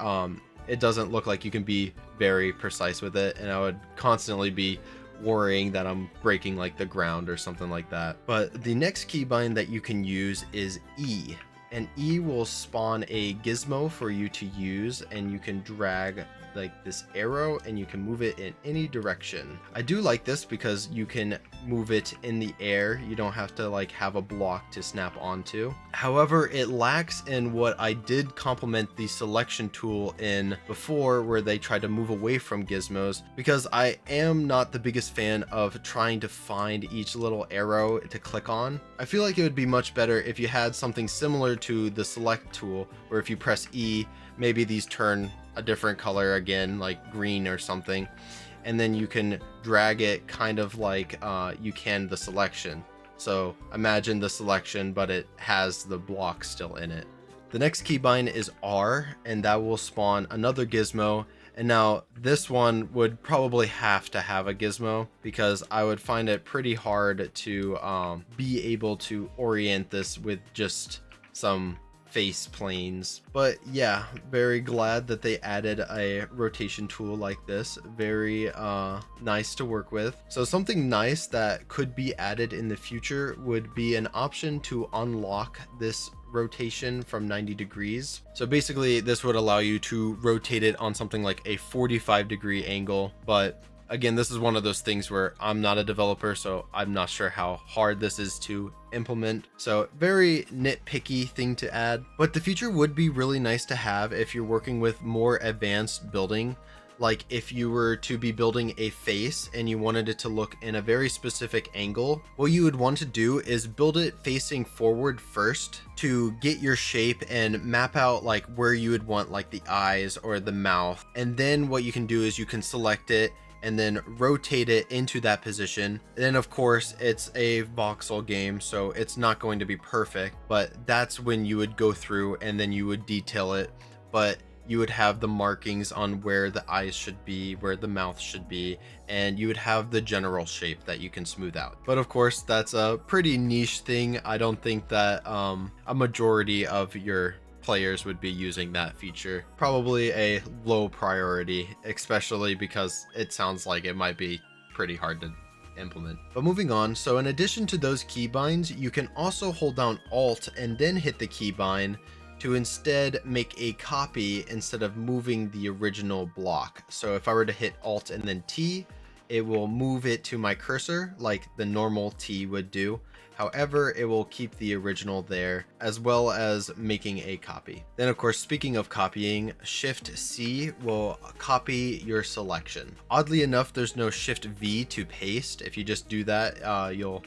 it doesn't look like you can be very precise with it, and I would constantly be worrying that I'm breaking like the ground or something like that. But the next keybind that you can use is E, and E will spawn a gizmo for you to use, and you can drag like this arrow and you can move it in any direction. I do like this because you can move it in the air. You don't have to like have a block to snap onto. However, it lacks in what I did compliment the selection tool in before, where they tried to move away from gizmos, because I am not the biggest fan of trying to find each little arrow to click on. I feel like it would be much better if you had something similar to the select tool, where if you press E, maybe these turn a different color again, like green or something, and then you can drag it kind of like you can the selection. So imagine the selection, but it has the block still in it. The next keybind is R, and that will spawn another gizmo. And now this one would probably have to have a gizmo, because I would find it pretty hard to be able to orient this with just some face planes. But yeah, very glad that they added a rotation tool like this. Very nice to work with. So something nice that could be added in the future would be an option to unlock this rotation from 90 degrees. So basically this would allow you to rotate it on something like a 45-degree angle. But again, this is one of those things where I'm not a developer, so I'm not sure how hard this is to implement. So very nitpicky thing to add, but the feature would be really nice to have if you're working with more advanced building. Like if you were to be building a face and you wanted it to look in a very specific angle, what you would want to do is build it facing forward first to get your shape and map out like where you would want like the eyes or the mouth. And then what you can do is you can select it and then rotate it into that position. And then of course it's a voxel game, so it's not going to be perfect, but that's when you would go through and then you would detail it. But you would have the markings on where the eyes should be, where the mouth should be, and you would have the general shape that you can smooth out. But of course, that's a pretty niche thing. I don't think that a majority of your players would be using that feature. Probably a low priority, especially because it sounds like it might be pretty hard to implement. But moving on, so in addition to those keybinds, you can also hold down Alt and then hit the keybind to instead make a copy instead of moving the original block. So if I were to hit Alt and then T, it will move it to my cursor like the normal T would do. However, it will keep the original there, as well as making a copy. Then of course, speaking of copying, Shift C will copy your selection. Oddly enough, there's no Shift V to paste. If you just do that, you'll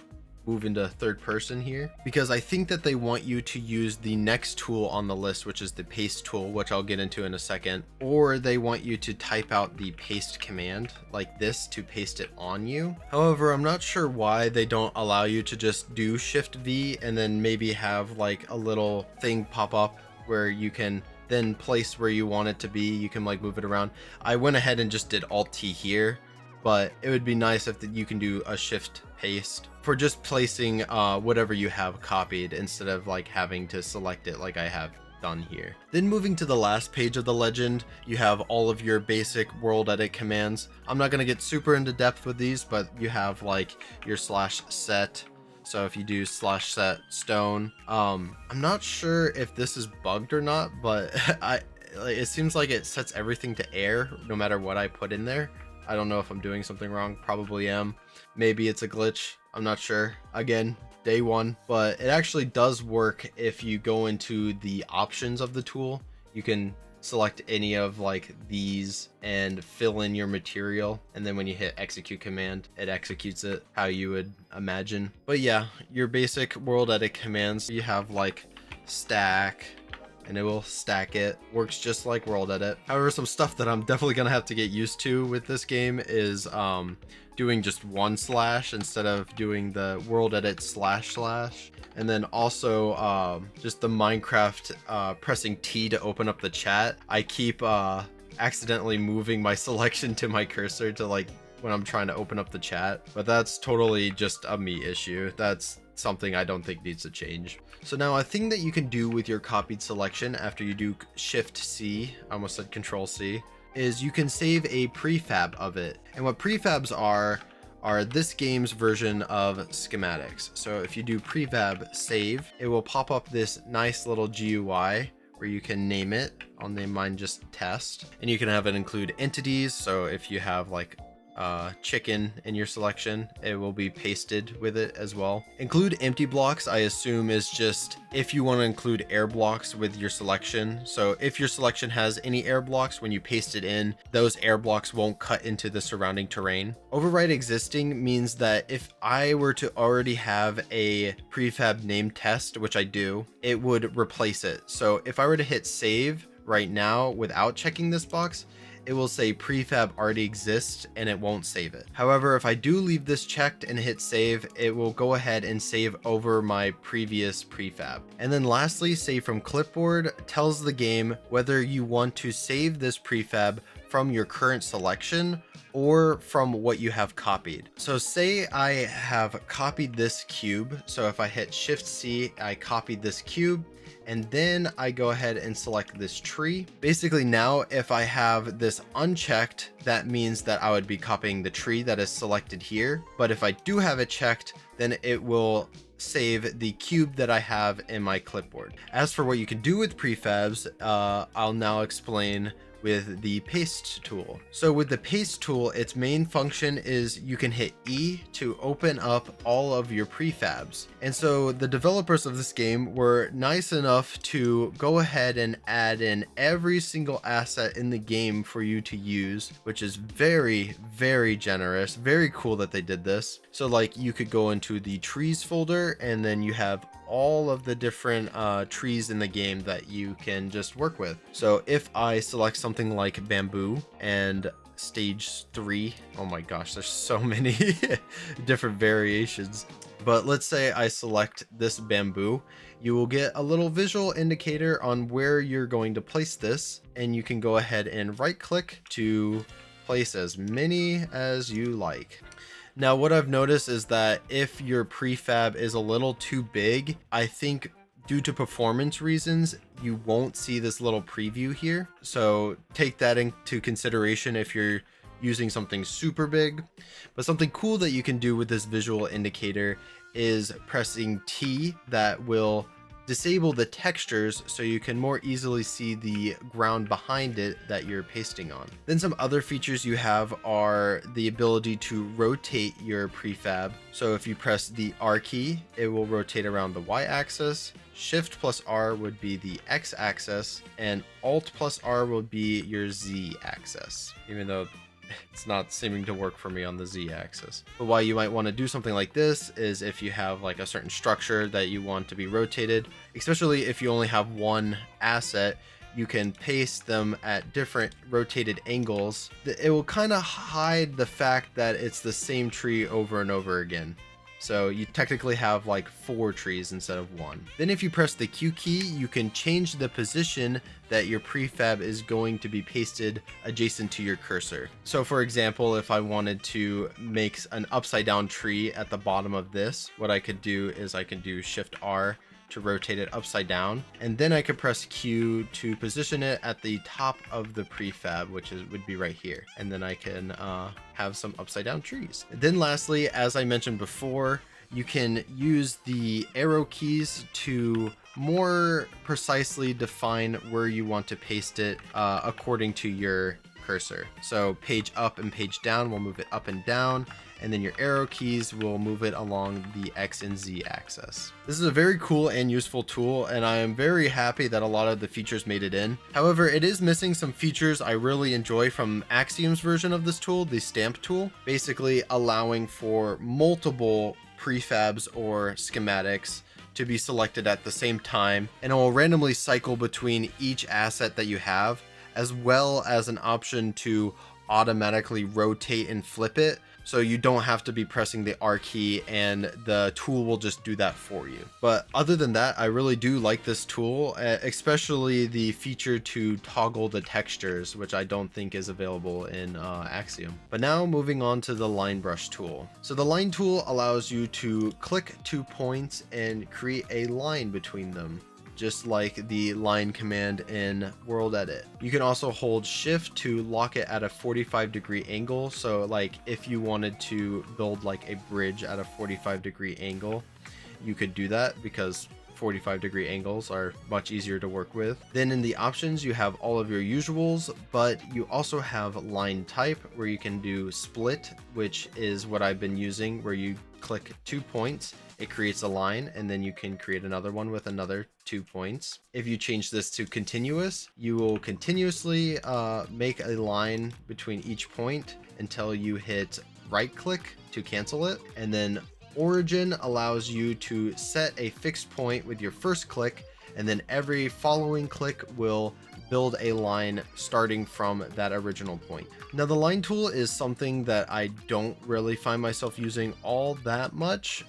move into third person here, because I think that they want you to use the next tool on the list, which is the paste tool, which I'll get into in a second, or they want you to type out the paste command like this to paste it on you. However, I'm not sure why they don't allow you to just do Shift V and then maybe have like a little thing pop up where you can then place where you want it to be. You can like move it around. I went ahead and just did Alt T here, but it would be nice if you can do a Shift paste for just placing whatever you have copied instead of like having to select it like I have done here. Then moving to the last page of the legend, you have all of your basic world edit commands. I'm not going to get super into depth with these, but you have like your /set. So if you do /set stone, I'm not sure if this is bugged or not, but it seems like it sets everything to air no matter what I put in there. I don't know if I'm doing something wrong, probably am. Maybe it's a glitch, I'm not sure. Again, day one, but it actually does work if you go into the options of the tool. You can select any of like these and fill in your material, and then when you hit execute command, it executes it how you would imagine. But yeah, your basic world edit commands, you have like stack, and it will stack it. Works just like World Edit. However, some stuff that I'm definitely gonna have to get used to with this game is doing just one slash instead of doing the World Edit // and then also just the Minecraft pressing T to open up the chat. I keep accidentally moving my selection to my cursor to like when I'm trying to open up the chat, but that's totally just a me issue. That's something I don't think needs to change. So now a thing that you can do with your copied selection after you do Shift C, I almost said Control C, is you can save a prefab of it. And what prefabs are this game's version of schematics. So if you do prefab save, it will pop up this nice little GUI where you can name it. I'll name mine just test, and you can have it include entities. So if you have like chicken in your selection, it will be pasted with it as well. Include empty blocks, I assume, is just if you want to include air blocks with your selection. So if your selection has any air blocks, when you paste it in, those air blocks won't cut into the surrounding terrain. Override existing means that if I were to already have a prefab named test, which I do, it would replace it. So if I were to hit save right now without checking this box, it will say prefab already exists and it won't save it. However, if I do leave this checked and hit save, it will go ahead and save over my previous prefab. And then lastly, save from clipboard tells the game whether you want to save this prefab from your current selection or from what you have copied. So say I have copied this cube. So if I hit Shift C, I copied this cube, and then I go ahead and select this tree. Basically now, if I have this unchecked, that means that I would be copying the tree that is selected here. But if I do have it checked, then it will save the cube that I have in my clipboard. As for what you can do with prefabs, I'll now explain with the paste tool. So with the paste tool, its main function is you can hit E to open up all of your prefabs. And so the developers of this game were nice enough to go ahead and add in every single asset in the game for you to use, which is very, very generous. Very cool that they did this. So like you could go into the trees folder and then you have all of the different trees in the game that you can just work with. So if I select something like bamboo and stage 3, oh my gosh, there's so many different variations. But let's say I select this bamboo, you will get a little visual indicator on where you're going to place this, and you can go ahead and right click to place as many as you like. Now, what I've noticed is that if your prefab is a little too big, I think due to performance reasons, you won't see this little preview here. So take that into consideration if you're using something super big. But something cool that you can do with this visual indicator is pressing T that will disable the textures so you can more easily see the ground behind it that you're pasting on. Then some other features you have are the ability to rotate your prefab. So if you press the R key, it will rotate around the Y axis. Shift plus R would be the X axis, and Alt plus R would be your Z axis, even though it's not seeming to work for me on the Z axis. But why you might want to do something like this is if you have like a certain structure that you want to be rotated, especially if you only have one asset, you can paste them at different rotated angles. It will kind of hide the fact that it's the same tree over and over again. So you technically have like 4 trees instead of 1. Then if you press the Q key, you can change the position that your prefab is going to be pasted adjacent to your cursor. So for example, if I wanted to make an upside down tree at the bottom of this, what I could do is I can do Shift R to rotate it upside down, and then I could press Q to position it at the top of the prefab, which would be right here, and then I can have some upside down trees. And then lastly, as I mentioned before, you can use the arrow keys to more precisely define where you want to paste it according to your cursor. So page up and page down will move it up and down, and then your arrow keys will move it along the X and Z axis. This is a very cool and useful tool, and I am very happy that a lot of the features made it in. However, it is missing some features I really enjoy from Axiom's version of this tool, the stamp tool, basically allowing for multiple prefabs or schematics to be selected at the same time, and it will randomly cycle between each asset that you have, as well as an option to automatically rotate and flip it, so you don't have to be pressing the R key and the tool will just do that for you. But other than that, I really do like this tool, especially the feature to toggle the textures, which I don't think is available in Axiom. But now moving on to the line brush tool. So the line tool allows you to click 2 points and create a line between them, just like the line command in World Edit. You can also hold shift to lock it at a 45-degree angle. So like if you wanted to build like a bridge at a 45-degree angle, you could do that because 45-degree angles are much easier to work with. Then in the options, you have all of your usuals, but you also have line type where you can do split, which is what I've been using, where you click 2 points, it creates a line, and then you can create another one with another 2 points. If you change this to continuous, you will continuously make a line between each point until you hit right click to cancel it. And then origin allows you to set a fixed point with your first click, and then every following click will build a line starting from that original point. Now the line tool is something that I don't really find myself using all that much.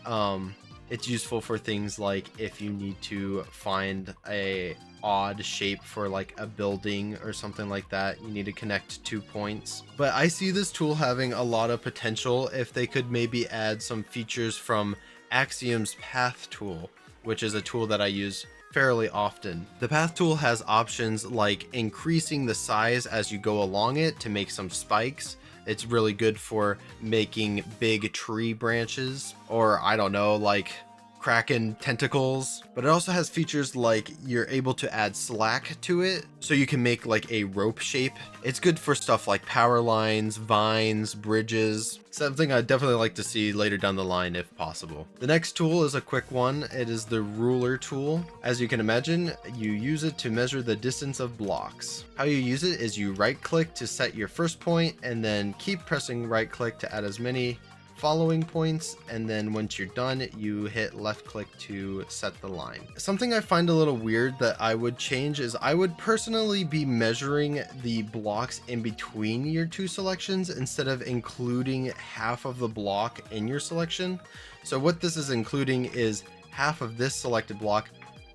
It's useful for things like if you need to find a odd shape for like a building or something like that, you need to connect 2 points. But I see this tool having a lot of potential if they could maybe add some features from Axiom's path tool, which is a tool that I use fairly often. The path tool has options like increasing the size as you go along it to make some spikes. It's really good for making big tree branches, or I don't know, like kraken tentacles. But it also has features like you're able to add slack to it, so you can make like a rope shape. It's good for stuff like power lines, vines, bridges, something I'd definitely like to see later down the line if possible. The next tool is a quick one. It is the ruler tool. As you can imagine, you use it to measure the distance of blocks. How you use it is you right click to set your first point, and then keep pressing right click to add as many following points, and then once you're done, you hit left click to set the line. Something I find a little weird that I would change is I would personally be measuring the blocks in between your two selections instead of including half of the block in your selection. So what this is including is half of this selected block,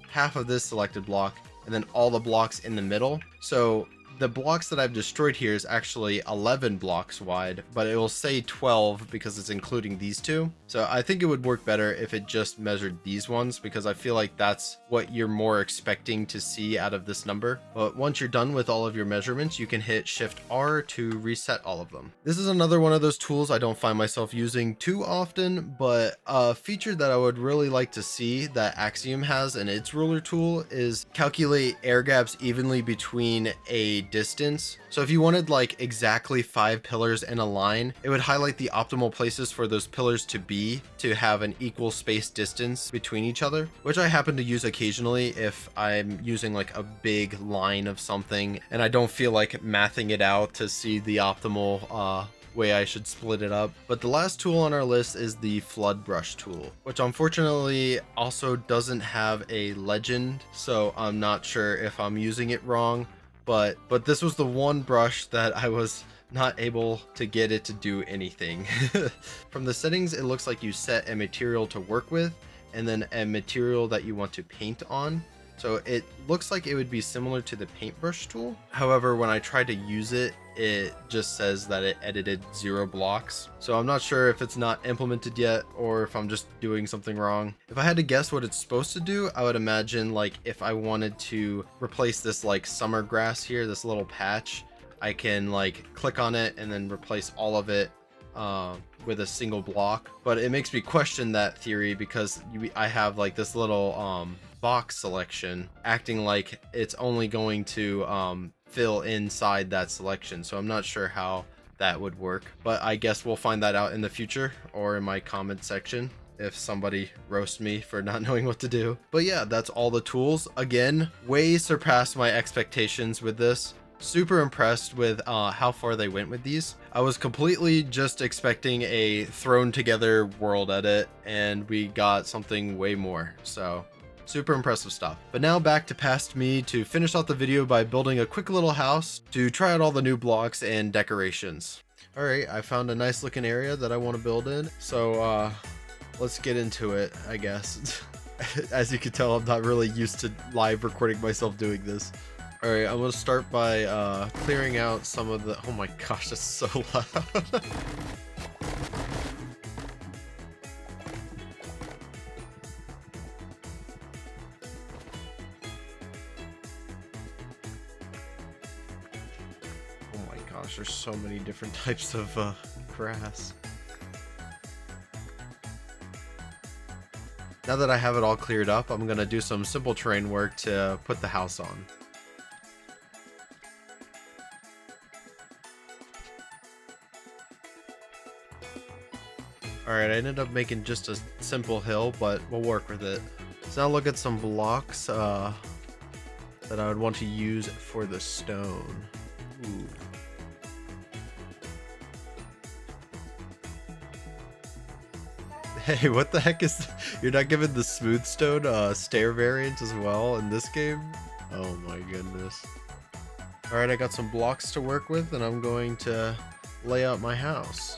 half of this selected block, and then all the blocks in the middle. So the blocks that I've destroyed here is actually 11 blocks wide, but it will say 12 because it's including these two. So I think it would work better if it just measured these ones, because I feel like that's what you're more expecting to see out of this number. But once you're done with all of your measurements, you can hit Shift R to reset all of them. This is another one of those tools I don't find myself using too often, but a feature that I would really like to see that Axiom has in its ruler tool is calculate air gaps evenly between a distance. So if you wanted like exactly 5 pillars in a line, it would highlight the optimal places for those pillars to be to have an equal space distance between each other, which I happen to use occasionally if I'm using like a big line of something and I don't feel like mathing it out to see the optimal way I should split it up. But the last tool on our list is the flood brush tool, which unfortunately also doesn't have a legend, so I'm not sure if I'm using it wrong. But this was the one brush that I was not able to get it to do anything. From the settings, it looks like you set a material to work with and then a material that you want to paint on. So it looks like it would be similar to the paintbrush tool. However, when I try to use it, it just says that it edited 0 blocks. So I'm not sure if it's not implemented yet or if I'm just doing something wrong. If I had to guess what it's supposed to do, I would imagine like if I wanted to replace this like summer grass here, this little patch, I can like click on it and then replace all of it with a single block. But it makes me question that theory because I have like this little box selection acting like it's only going to fill inside that selection. So I'm not sure how that would work, but I guess we'll find that out in the future or in my comment section if somebody roasts me for not knowing what to do. But yeah, that's all the tools. Again, way surpassed my expectations with this. Super impressed with how far they went with these. I was completely just expecting a thrown together world edit, and we got something way more. So super impressive stuff. But now back to past me to finish off the video by building a quick little house to try out all the new blocks and decorations. All right, I found a nice looking area that I want to build in. So let's get into it, I guess. As you can tell, I'm not really used to live recording myself doing this. All right, I'm gonna start by clearing out some of the, oh my gosh, that's so loud. Oh my gosh, there's so many different types of grass. Now that I have it all cleared up, I'm gonna do some simple terrain work to put the house on. Alright, I ended up making just a simple hill, but we'll work with it. So now look at some blocks that I would want to use for the stone. Ooh. Hey, what the heck is... You're not giving the smooth stone stair variant as well in this game? Oh my goodness. Alright, I got some blocks to work with, and I'm going to lay out my house.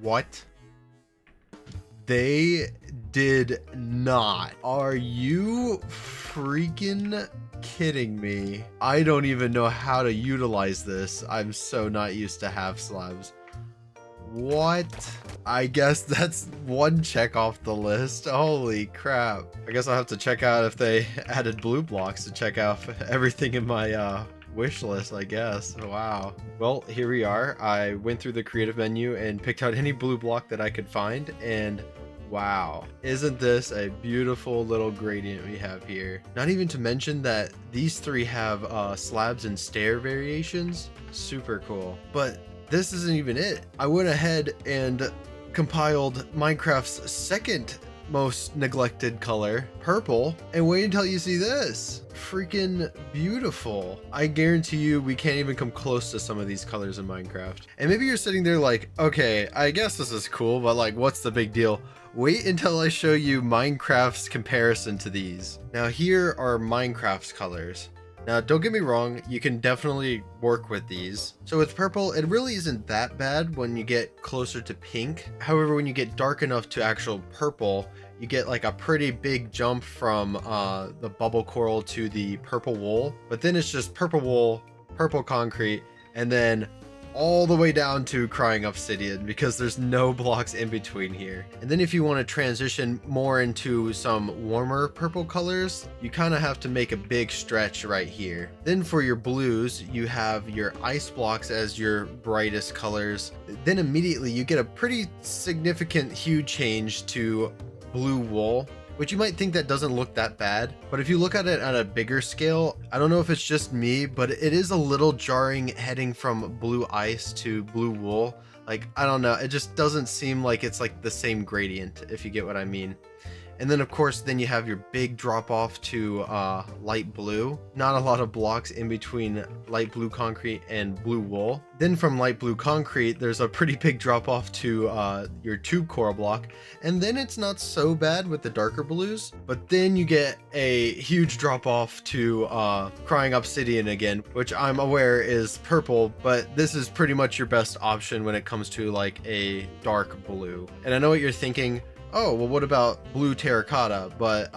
What? They did not. Are you freaking kidding me? I don't even know how to utilize this. I'm so not used to half slabs. What? I guess that's one check off the list. Holy crap. I guess I'll have to check out if they added blue blocks to check out everything in my wish list, I guess. Wow. Well, here we are. I went through the creative menu and picked out any blue block that I could find, and wow, isn't this a beautiful little gradient we have here? Not even to mention that these three have slabs and stair variations. Super cool. But this isn't even it. I went ahead and compiled Minecraft's second most neglected color, purple, and wait until you see this. Freaking beautiful. I guarantee you we can't even come close to some of these colors in Minecraft. And maybe you're sitting there like, okay, I guess this is cool, but like, what's the big deal? Wait until I show you Minecraft's comparison to these. Now here are Minecraft's colors. Now, don't get me wrong, you can definitely work with these. So with purple, it really isn't that bad when you get closer to pink. However, when you get dark enough to actual purple, you get like a pretty big jump from the bubble coral to the purple wool. But then it's just purple wool, purple concrete, and then all the way down to crying obsidian, because there's no blocks in between here. And then if you want to transition more into some warmer purple colors, you kind of have to make a big stretch right here. Then for your blues, you have your ice blocks as your brightest colors. Then immediately you get a pretty significant hue change to blue wool, which you might think that doesn't look that bad, but if you look at it at a bigger scale, I don't know if it's just me, but it is a little jarring heading from blue ice to blue wool. Like, I don't know, it just doesn't seem like it's like the same gradient, if you get what I mean. And then of course, then you have your big drop off to light blue. Not a lot of blocks in between light blue concrete and blue wool. Then from light blue concrete, there's a pretty big drop off to your tube coral block. And then it's not so bad with the darker blues, but then you get a huge drop off to crying obsidian again, which I'm aware is purple, but this is pretty much your best option when it comes to like a dark blue. And I know what you're thinking, oh, well, what about blue terracotta? But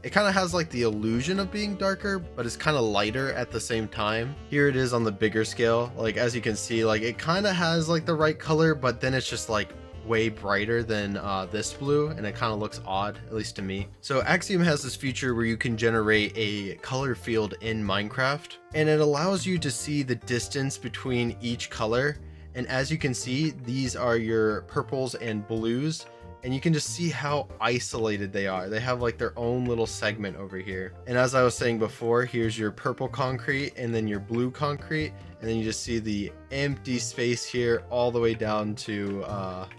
it kind of has like the illusion of being darker, but it's kind of lighter at the same time. Here it is on the bigger scale. Like, as you can see, like it kind of has like the right color, but then it's just like way brighter than this blue, and it kind of looks odd, at least to me. So Axiom has this feature where you can generate a color field in Minecraft, and it allows you to see the distance between each color. And as you can see, these are your purples and blues, and you can just see how isolated they are. They have like their own little segment over here. And as I was saying before, here's your purple concrete and then your blue concrete. And then you just see the empty space here all the way down to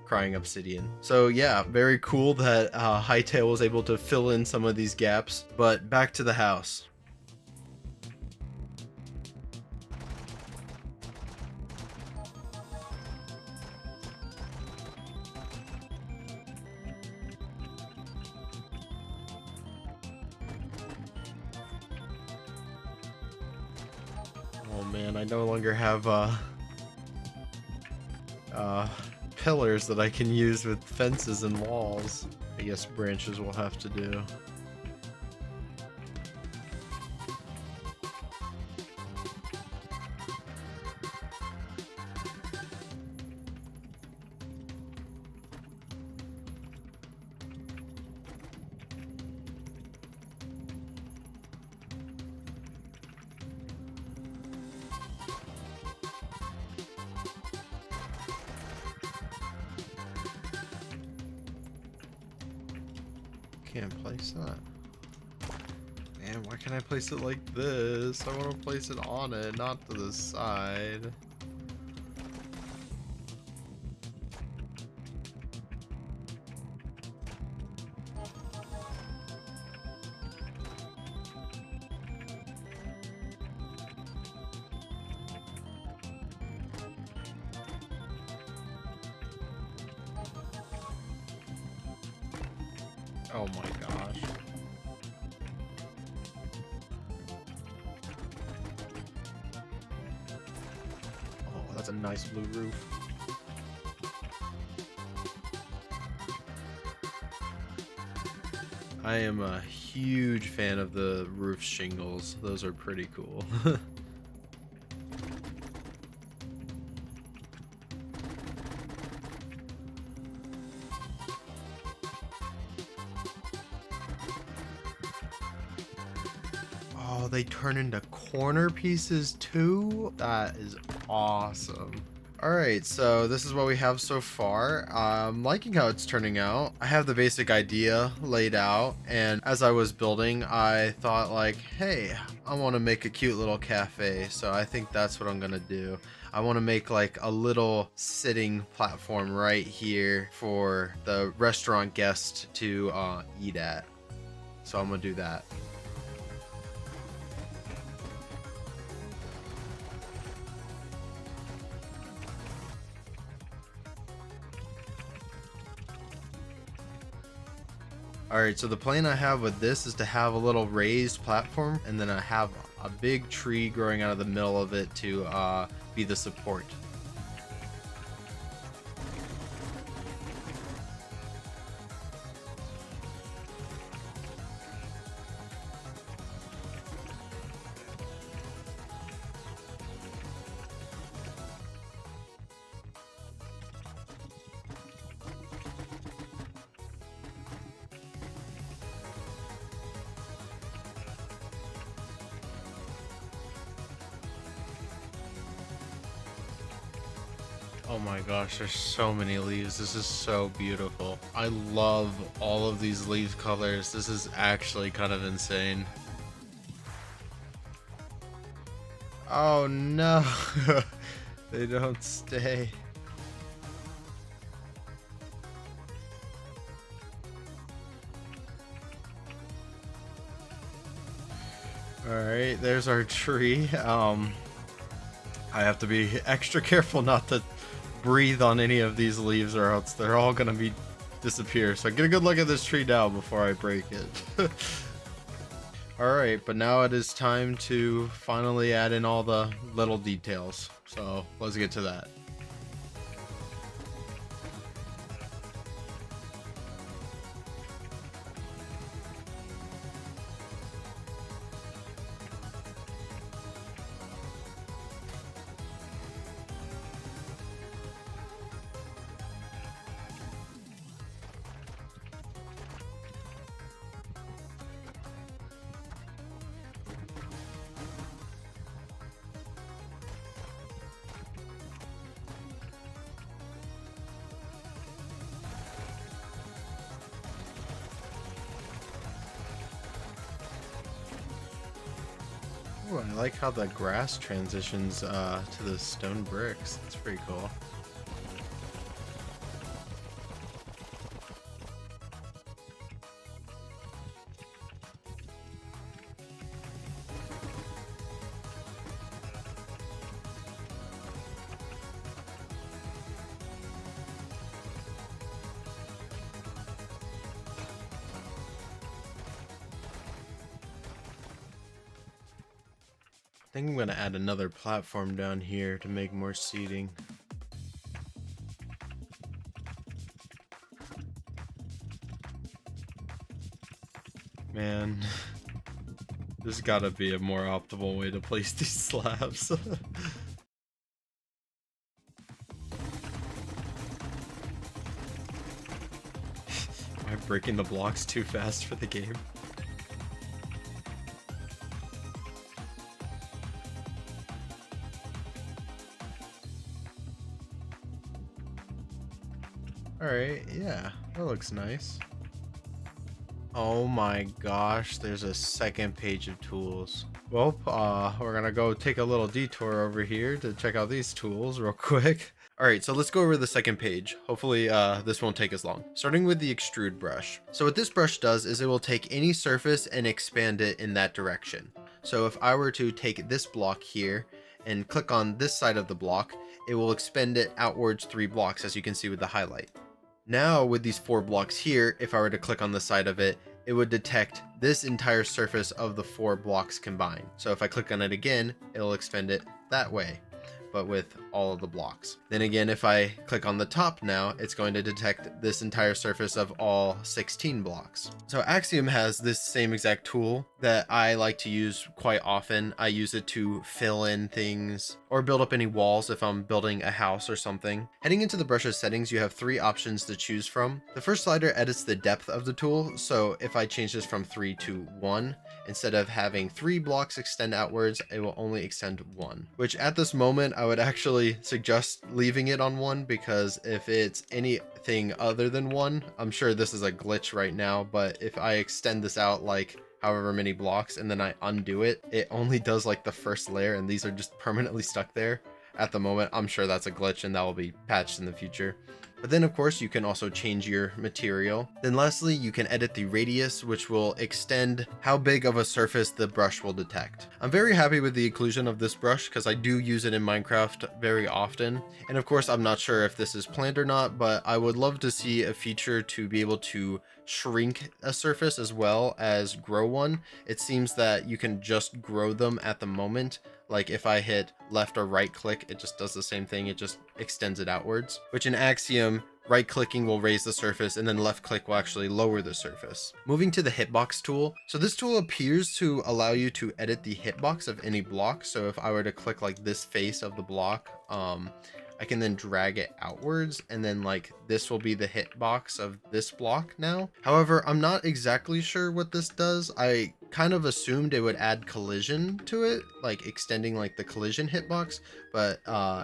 crying obsidian. So yeah, very cool that Hytale was able to fill in some of these gaps. But back to the house. Oh man, I no longer have pillars that I can use with fences and walls. I guess branches will have to do. Can't place that. Man, why can't I place it like this? I want to place it on it, not to the side. Oh my gosh. Oh, that's a nice blue roof. I am a huge fan of the roof shingles. Those are pretty cool. Oh, they turn into corner pieces too? That is awesome. Alright, so this is what we have so far. I'm liking how it's turning out. I have the basic idea laid out, and as I was building, I thought like, hey, I want to make a cute little cafe, so I think that's what I'm gonna do. I want to make like a little sitting platform right here for the restaurant guest to eat at. So I'm gonna do that. Alright, so the plan I have with this is to have a little raised platform, and then I have a big tree growing out of the middle of it to be the support. Oh my gosh, there's so many leaves. This is so beautiful. I love all of these leaf colors. This is actually kind of insane. Oh no, they don't stay. Alright, there's our tree. I have to be extra careful not to breathe on any of these leaves or else they're all gonna be disappear. So get a good look at this tree now before I break it. Alright, but now it is time to finally add in all the little details. So let's get to that. Ooh, I like how the grass transitions to the stone bricks. That's pretty cool. I think I'm gonna add another platform down here to make more seating. Man, there's gotta be a more optimal way to place these slabs. Am I breaking the blocks too fast for the game? Alright, yeah, that looks nice. Oh my gosh, there's a second page of tools. Well, we're gonna go take a little detour over here to check out these tools real quick. Alright, so let's go over the second page. Hopefully this won't take as long. Starting with the extrude brush. So what this brush does is it will take any surface and expand it in that direction. So if I were to take this block here and click on this side of the block, it will expand it outwards 3 blocks, as you can see with the highlight. Now with these 4 blocks here, if I were to click on the side of it, it would detect this entire surface of the 4 blocks combined. So if I click on it again, it'll expand it that way, but with all of the blocks. Then again, if I click on the top now, it's going to detect this entire surface of all 16 blocks. So Axiom has this same exact tool that I like to use quite often. I use it to fill in things or build up any walls if I'm building a house or something. Heading into the brush's settings, you have 3 options to choose from. The first slider edits the depth of the tool. So if I change this from 3 to 1, instead of having 3 blocks extend outwards, it will only extend 1, which at this moment I would actually suggest leaving it on 1, because if it's anything other than 1, I'm sure this is a glitch right now, but if I extend this out like however many blocks and then I undo it, it only does like the first layer, and these are just permanently stuck there at the moment. I'm sure that's a glitch and that will be patched in the future. But then of course you can also change your material. Then lastly, you can edit the radius, which will extend how big of a surface the brush will detect. I'm very happy with the inclusion of this brush because I do use it in Minecraft very often. And of course, I'm not sure if this is planned or not, but I would love to see a feature to be able to shrink a surface as well as grow one. It seems that you can just grow them at the moment. Like if I hit left or right click, it just does the same thing. It just extends it outwards, which in Axiom, right clicking will raise the surface and then left click will actually lower the surface. Moving to the hitbox tool. So this tool appears to allow you to edit the hitbox of any block. So if I were to click like this face of the block, I can then drag it outwards, and then like this will be the hitbox of this block now. However, I'm not exactly sure what this does. I kind of assumed it would add collision to it, like extending like the collision hitbox, but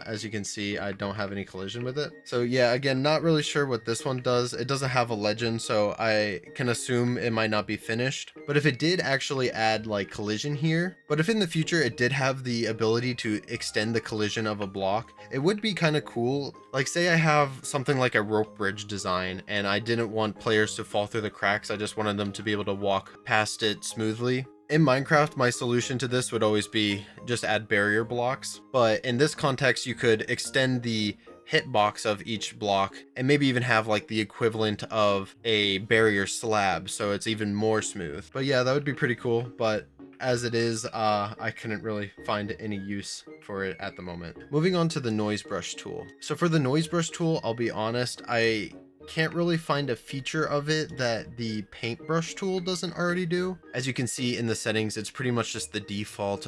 as you can see, I don't have any collision with it. So yeah, again, not really sure what this one does. It doesn't have a legend, so I can assume it might not be finished. But if it did actually add like collision here, but if in the future it did have the ability to extend the collision of a block, it would be kind of cool. Like say I have something like a rope bridge design and I didn't want players to fall through the cracks. I just wanted them to be able to walk past it smoothly. In Minecraft, my solution to this would always be just add barrier blocks. But in this context, you could extend the hitbox of each block and maybe even have like the equivalent of a barrier slab, so it's even more smooth. But yeah, that would be pretty cool. But as it is, I couldn't really find any use for it at the moment. Moving on to the noise brush tool. So for the noise brush tool, I'll be honest, I can't really find a feature of it that the paintbrush tool doesn't already do. As you can see in the settings, it's pretty much just the default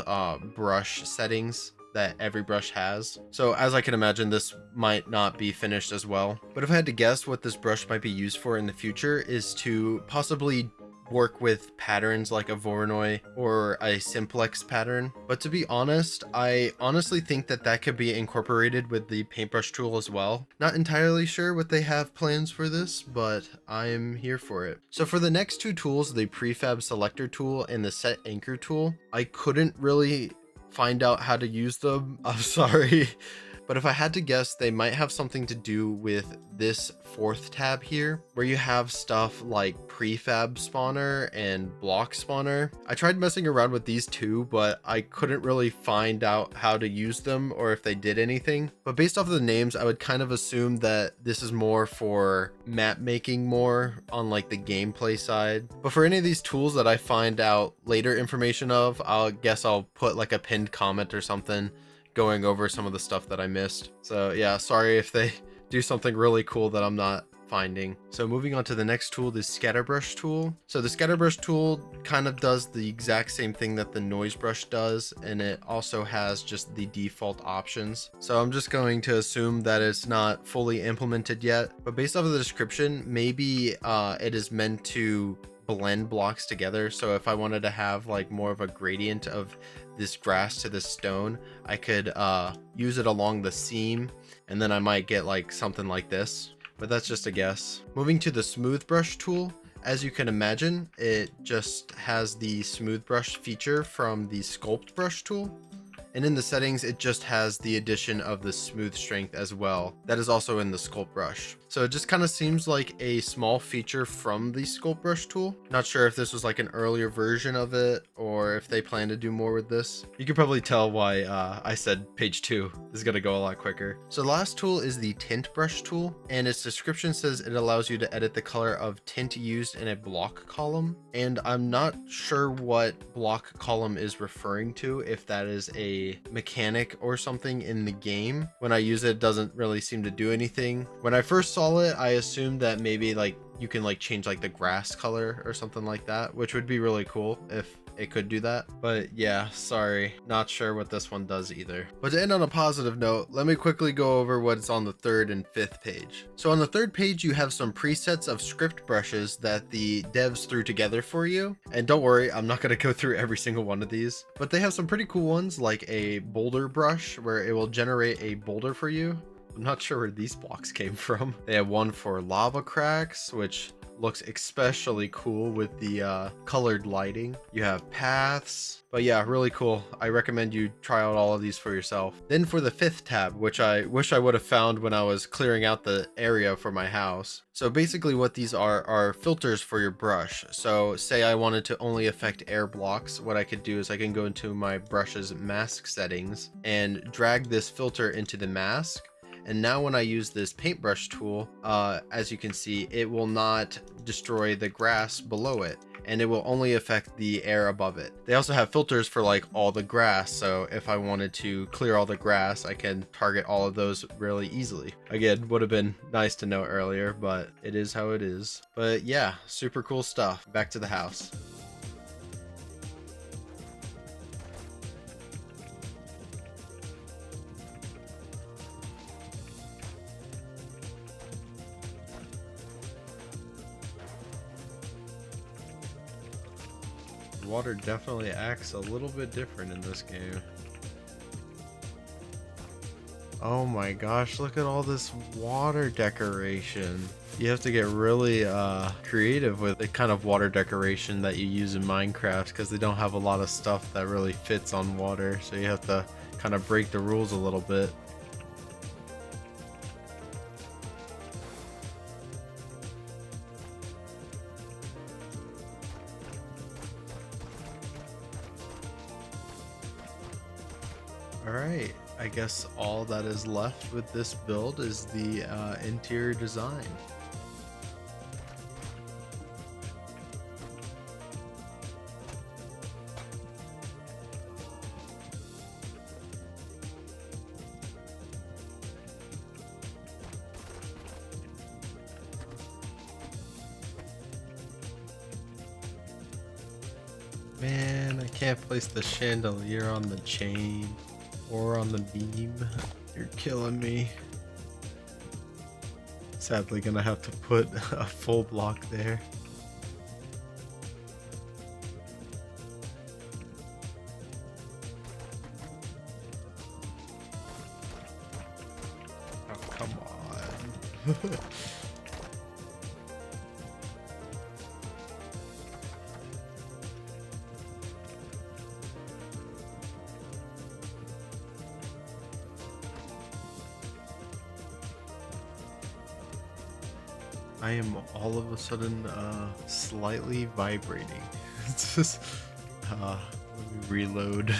brush settings that every brush has. So as I can imagine, this might not be finished as well. But if I had to guess what this brush might be used for in the future is to possibly work with patterns like a Voronoi or a simplex pattern. But to be honest, I honestly think that that could be incorporated with the paintbrush tool as well. Not entirely sure what they have plans for this, but I'm here for it. So for the next two tools, the prefab selector tool and the set anchor tool, I couldn't really find out how to use them. I'm sorry. But if I had to guess, they might have something to do with this fourth tab here, where you have stuff like prefab spawner and block spawner. I tried messing around with these two, but I couldn't really find out how to use them or if they did anything. But based off of the names, I would kind of assume that this is more for map making more on like the gameplay side. But for any of these tools that I find out later information of, I'll put like a pinned comment or something going over some of the stuff that I missed. So yeah, sorry if they do something really cool that I'm not finding. So moving on to the next tool, the scatterbrush tool. So the scatterbrush tool kind of does the exact same thing that the noise brush does, and it also has just the default options. So I'm just going to assume that it's not fully implemented yet, but based off of the description, maybe it is meant to blend blocks together. So if I wanted to have like more of a gradient of this grass to this stone, I could use it along the seam, and then I might get like something like this, but that's just a guess. Moving to the smooth brush tool, as you can imagine, it just has the smooth brush feature from the sculpt brush tool. And in the settings, it just has the addition of the smooth strength as well. That is also in the sculpt brush. So it just kind of seems like a small feature from the sculpt brush tool. Not sure if this was like an earlier version of it or if they plan to do more with this. You can probably tell why I said page 2 is going to go a lot quicker. So the last tool is the tint brush tool, and its description says it allows you to edit the color of tint used in a block column. And I'm not sure what block column is referring to, if that is a mechanic or something in the game. When I use it, it doesn't really seem to do anything. When I first saw it, I assumed that maybe like you can like change like the grass color or something like that, which would be really cool if it could do that. But yeah, sorry, not sure what this one does either. But to end on a positive note, let me quickly go over what's on the third and fifth page. So on the third page, you have some presets of script brushes that the devs threw together for you. And don't worry, I'm not going to go through every single one of these, but they have some pretty cool ones, like a boulder brush where it will generate a boulder for you. I'm not sure where these blocks came from. They have one for lava cracks, which looks especially cool with the colored lighting. You have paths, but yeah, really cool. I recommend you try out all of these for yourself. Then for the fifth tab, which I wish I would have found when I was clearing out the area for my house. So basically what these are filters for your brush. So say I wanted to only affect air blocks, what I could do is I can go into my brush's mask settings and drag this filter into the mask. And now when I use this paintbrush tool, as you can see, it will not destroy the grass below it, and it will only affect the air above it. They also have filters for like all the grass. So if I wanted to clear all the grass, I can target all of those really easily. Again, would have been nice to know earlier, but it is how it is. But yeah, super cool stuff. Back to the house. Water definitely acts a little bit different in this game. Oh my gosh, look at all this water decoration. You have to get really creative with the kind of water decoration that you use in Minecraft, because they don't have a lot of stuff that really fits on water, so you have to kind of break the rules a little bit. Alright, I guess all that is left with this build is the interior design. Man, I can't place the chandelier on the chain or on the beam. You're killing me. Sadly gonna have to put a full block there. I am all of a sudden slightly vibrating. It's just let me reload.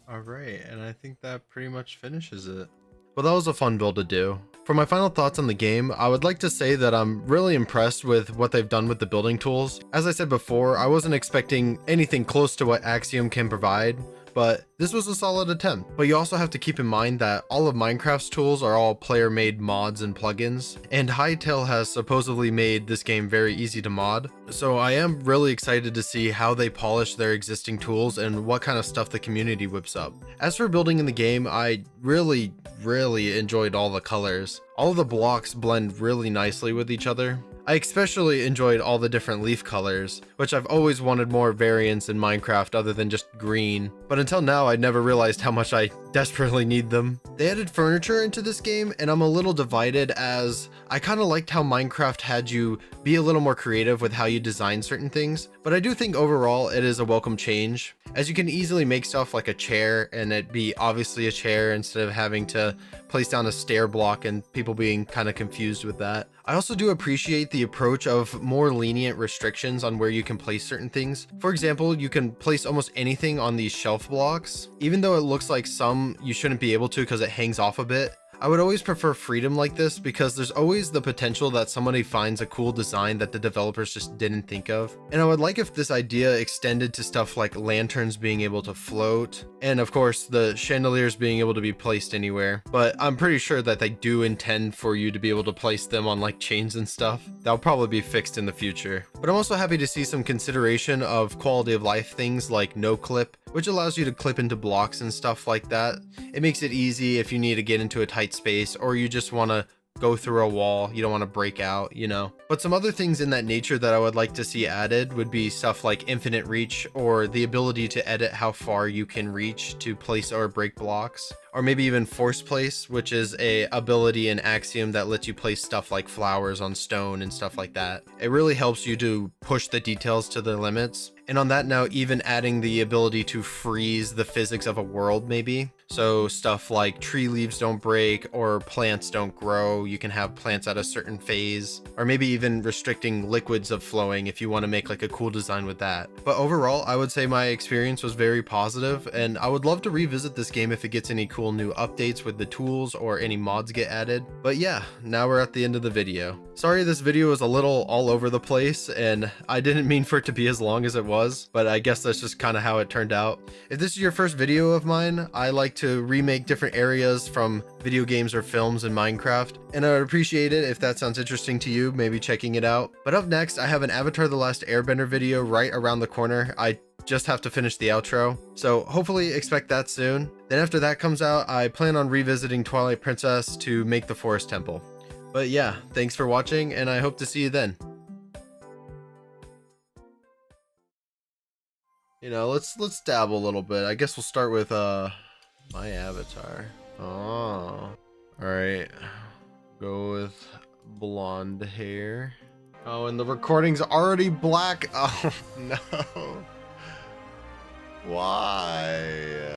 Alright, and I think that pretty much finishes it. Well, that was a fun build to do. For my final thoughts on the game, I would like to say that I'm really impressed with what they've done with the building tools. As I said before, I wasn't expecting anything close to what Axiom can provide, but this was a solid attempt. But you also have to keep in mind that all of Minecraft's tools are all player-made mods and plugins, and Hytale has supposedly made this game very easy to mod. So I am really excited to see how they polish their existing tools and what kind of stuff the community whips up. As for building in the game, I really enjoyed all the colors. All of the blocks blend really nicely with each other. I especially enjoyed all the different leaf colors, which I've always wanted more variants in Minecraft other than just green, but until now I'd never realized how much I desperately need them. They added furniture into this game, and I'm a little divided, as I kind of liked how Minecraft had you be a little more creative with how you design certain things, but I do think overall it is a welcome change, as you can easily make stuff like a chair and it be obviously a chair instead of having to place down a stair block and people being kind of confused with that. I also do appreciate the approach of more lenient restrictions on where you can place certain things. For example, you can place almost anything on these shelf blocks, even though it looks like some you shouldn't be able to because it hangs off a bit. I would always prefer freedom like this because there's always the potential that somebody finds a cool design that the developers just didn't think of. And I would like if this idea extended to stuff like lanterns being able to float, and of course the chandeliers being able to be placed anywhere. But I'm pretty sure that they do intend for you to be able to place them on like chains and stuff. That'll probably be fixed in the future. But I'm also happy to see some consideration of quality of life things like no clip, which allows you to clip into blocks and stuff like that. It makes it easy if you need to get into a tight space or you just want to go through a wall, you don't want to break out, you know. But some other things in that nature that I would like to see added would be stuff like infinite reach, or the ability to edit how far you can reach to place or break blocks, or maybe even force place, which is a ability in Axiom that lets you place stuff like flowers on stone and stuff like that. It really helps you to push the details to their limits. And on that note, even adding the ability to freeze the physics of a world maybe. So stuff like tree leaves don't break or plants don't grow. You can have plants at a certain phase, or maybe even restricting liquids of flowing if you want to make like a cool design with that. But overall, I would say my experience was very positive, and I would love to revisit this game if it gets any cool new updates with the tools or any mods get added. But yeah, now we're at the end of the video. Sorry this video was a little all over the place, and I didn't mean for it to be as long as it was, but I guess that's just kind of how it turned out. If this is your first video of mine, I like to remake different areas from video games or films in Minecraft, and I would appreciate it if that sounds interesting to you, maybe checking it out. But up next, I have an Avatar: The Last Airbender video right around the corner. I just have to finish the outro, so hopefully expect that soon. Then after that comes out, I plan on revisiting Twilight Princess to make the Forest Temple. But yeah, thanks for watching, and I hope to see you then. You know, let's dabble a little bit. I guess we'll start with my avatar. Oh, all right. Go with blonde hair. Oh, and the recording's already black. Oh no. Why?